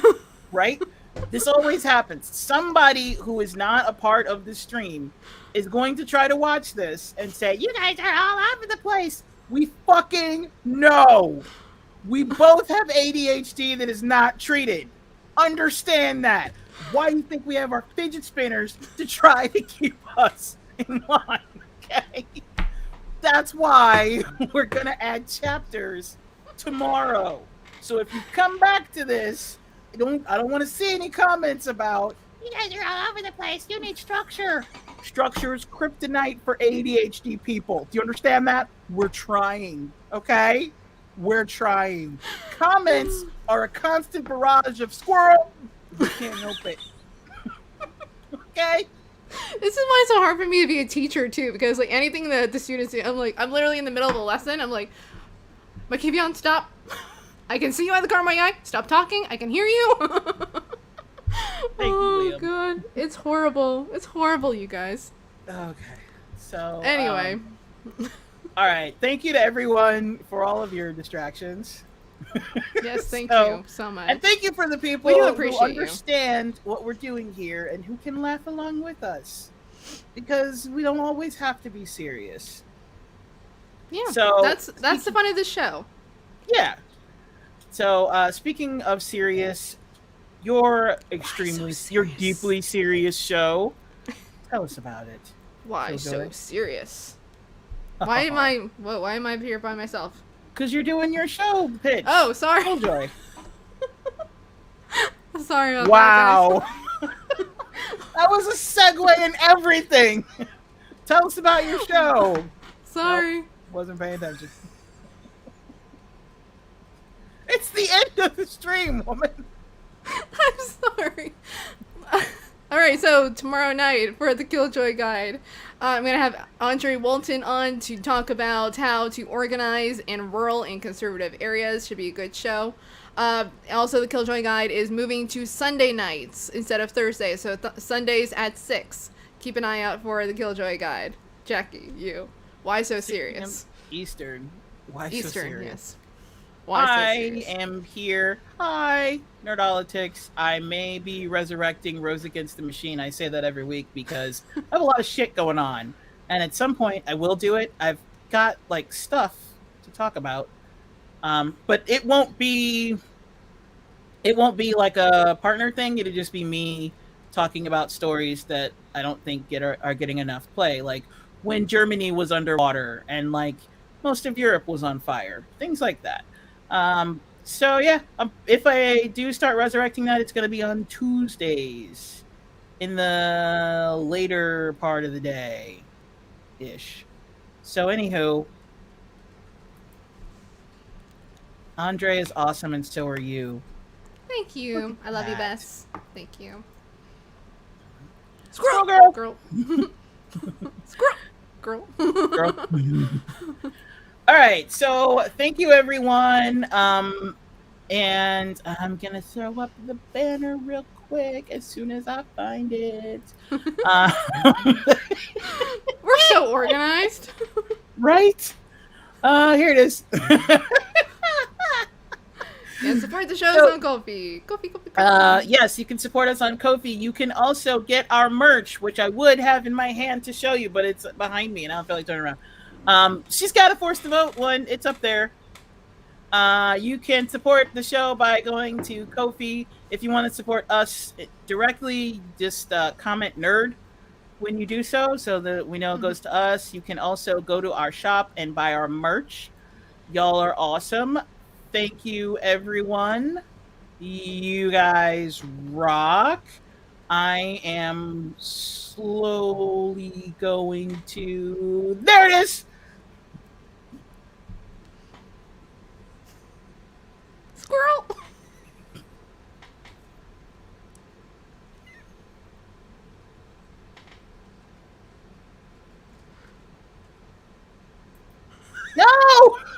A: Right? This always happens. Somebody who is not a part of the stream is going to try to watch this and say, "You guys are all over the place." We fucking know. We both have ADHD that is not treated. Understand that. Why do you think we have our fidget spinners to try to keep us in line? Okay? That's why we're gonna add chapters tomorrow. So if you come back to this, I don't want to see any comments about, "You guys are all over the place. You need structure." Structure is kryptonite for ADHD people. Do you understand that? We're trying, okay? We're trying. Comments are a constant barrage of squirrel. We can't help it. Okay?
B: This is why it's so hard for me to be a teacher too, because like anything that the students do, I'm literally in the middle of a lesson. I'm like, Makivion, stop. I can see you out of the corner of my eye. Stop talking. I can hear you.
A: Thank you, Liam.
B: God. It's horrible. It's horrible, you guys.
A: Okay. So
B: Anyway.
A: All right. Thank you to everyone for all of your distractions.
B: Yes, thank you so much.
A: And thank you for the people
B: We do
A: who
B: appreciate
A: understand what we're doing here and who can laugh along with us. Because we don't always have to be serious.
B: Yeah.
A: So
B: that's the fun of the show.
A: Yeah. So speaking of serious, your deeply serious show. Tell us about it.
B: Why
A: So
B: so
A: good.
B: serious? Why am I here by myself?
A: Because you're doing your show pitch.
B: Oh, sorry.
A: Killjoy.
B: Sorry about
A: Wow. That was a segue and everything. Tell us about your show.
B: that, guys. Sorry.
A: Nope, wasn't paying attention. It's the end of the stream, woman.
B: I'm sorry. Alright, so tomorrow night for the Killjoy Guide, I'm going to have Andre Walton on to talk about how to organize in rural and conservative areas. Should be a good show. Also, the Killjoy Guide is moving to Sunday nights instead of Thursday, so Sundays at 6. Keep an eye out for the Killjoy Guide. Jackie, you. Why so serious?
A: Eastern. Why so
B: Eastern,
A: serious?
B: yes. Why so
A: I
B: serious?
A: am here. Hi, Nerdolitics. I may be resurrecting Rose Against the Machine. I say that every week because I have a lot of shit going on. And at some point, I will do it. I've got, like, stuff to talk about. But it won't be like a partner thing. It'll just be me talking about stories that I don't think are getting enough play. Like, when Germany was underwater and, like, most of Europe was on fire. Things like that. So yeah, if I do start resurrecting that, it's going to be on Tuesdays in the later part of the day ish. So anywho, Andre is awesome and so are you.
B: Thank you.
A: Look at
B: I love you,
A: that.
B: Bess. Thank you.
A: Squirrel girl.
B: Girl. Squirrel. Girl.
A: Girl. All right, so thank you everyone. And I'm gonna throw up the banner real quick as soon as I find it.
B: We're so organized.
A: Right? Here it is.
B: And support the shows
A: So-
B: on Ko-fi. Ko-fi.
A: Yes, you can support us on Ko-fi. You can also get our merch, which I would have in my hand to show you, but it's behind me and I don't feel like turning around. She's got a Force to Vote one. It's up there. You can support the show by going to Ko-fi. If you want to support us directly, just comment nerd when you do so that we know it goes to us. You can also go to our shop and buy our merch. Y'all are awesome. Thank you, everyone. You guys rock. I am slowly going to... There it is!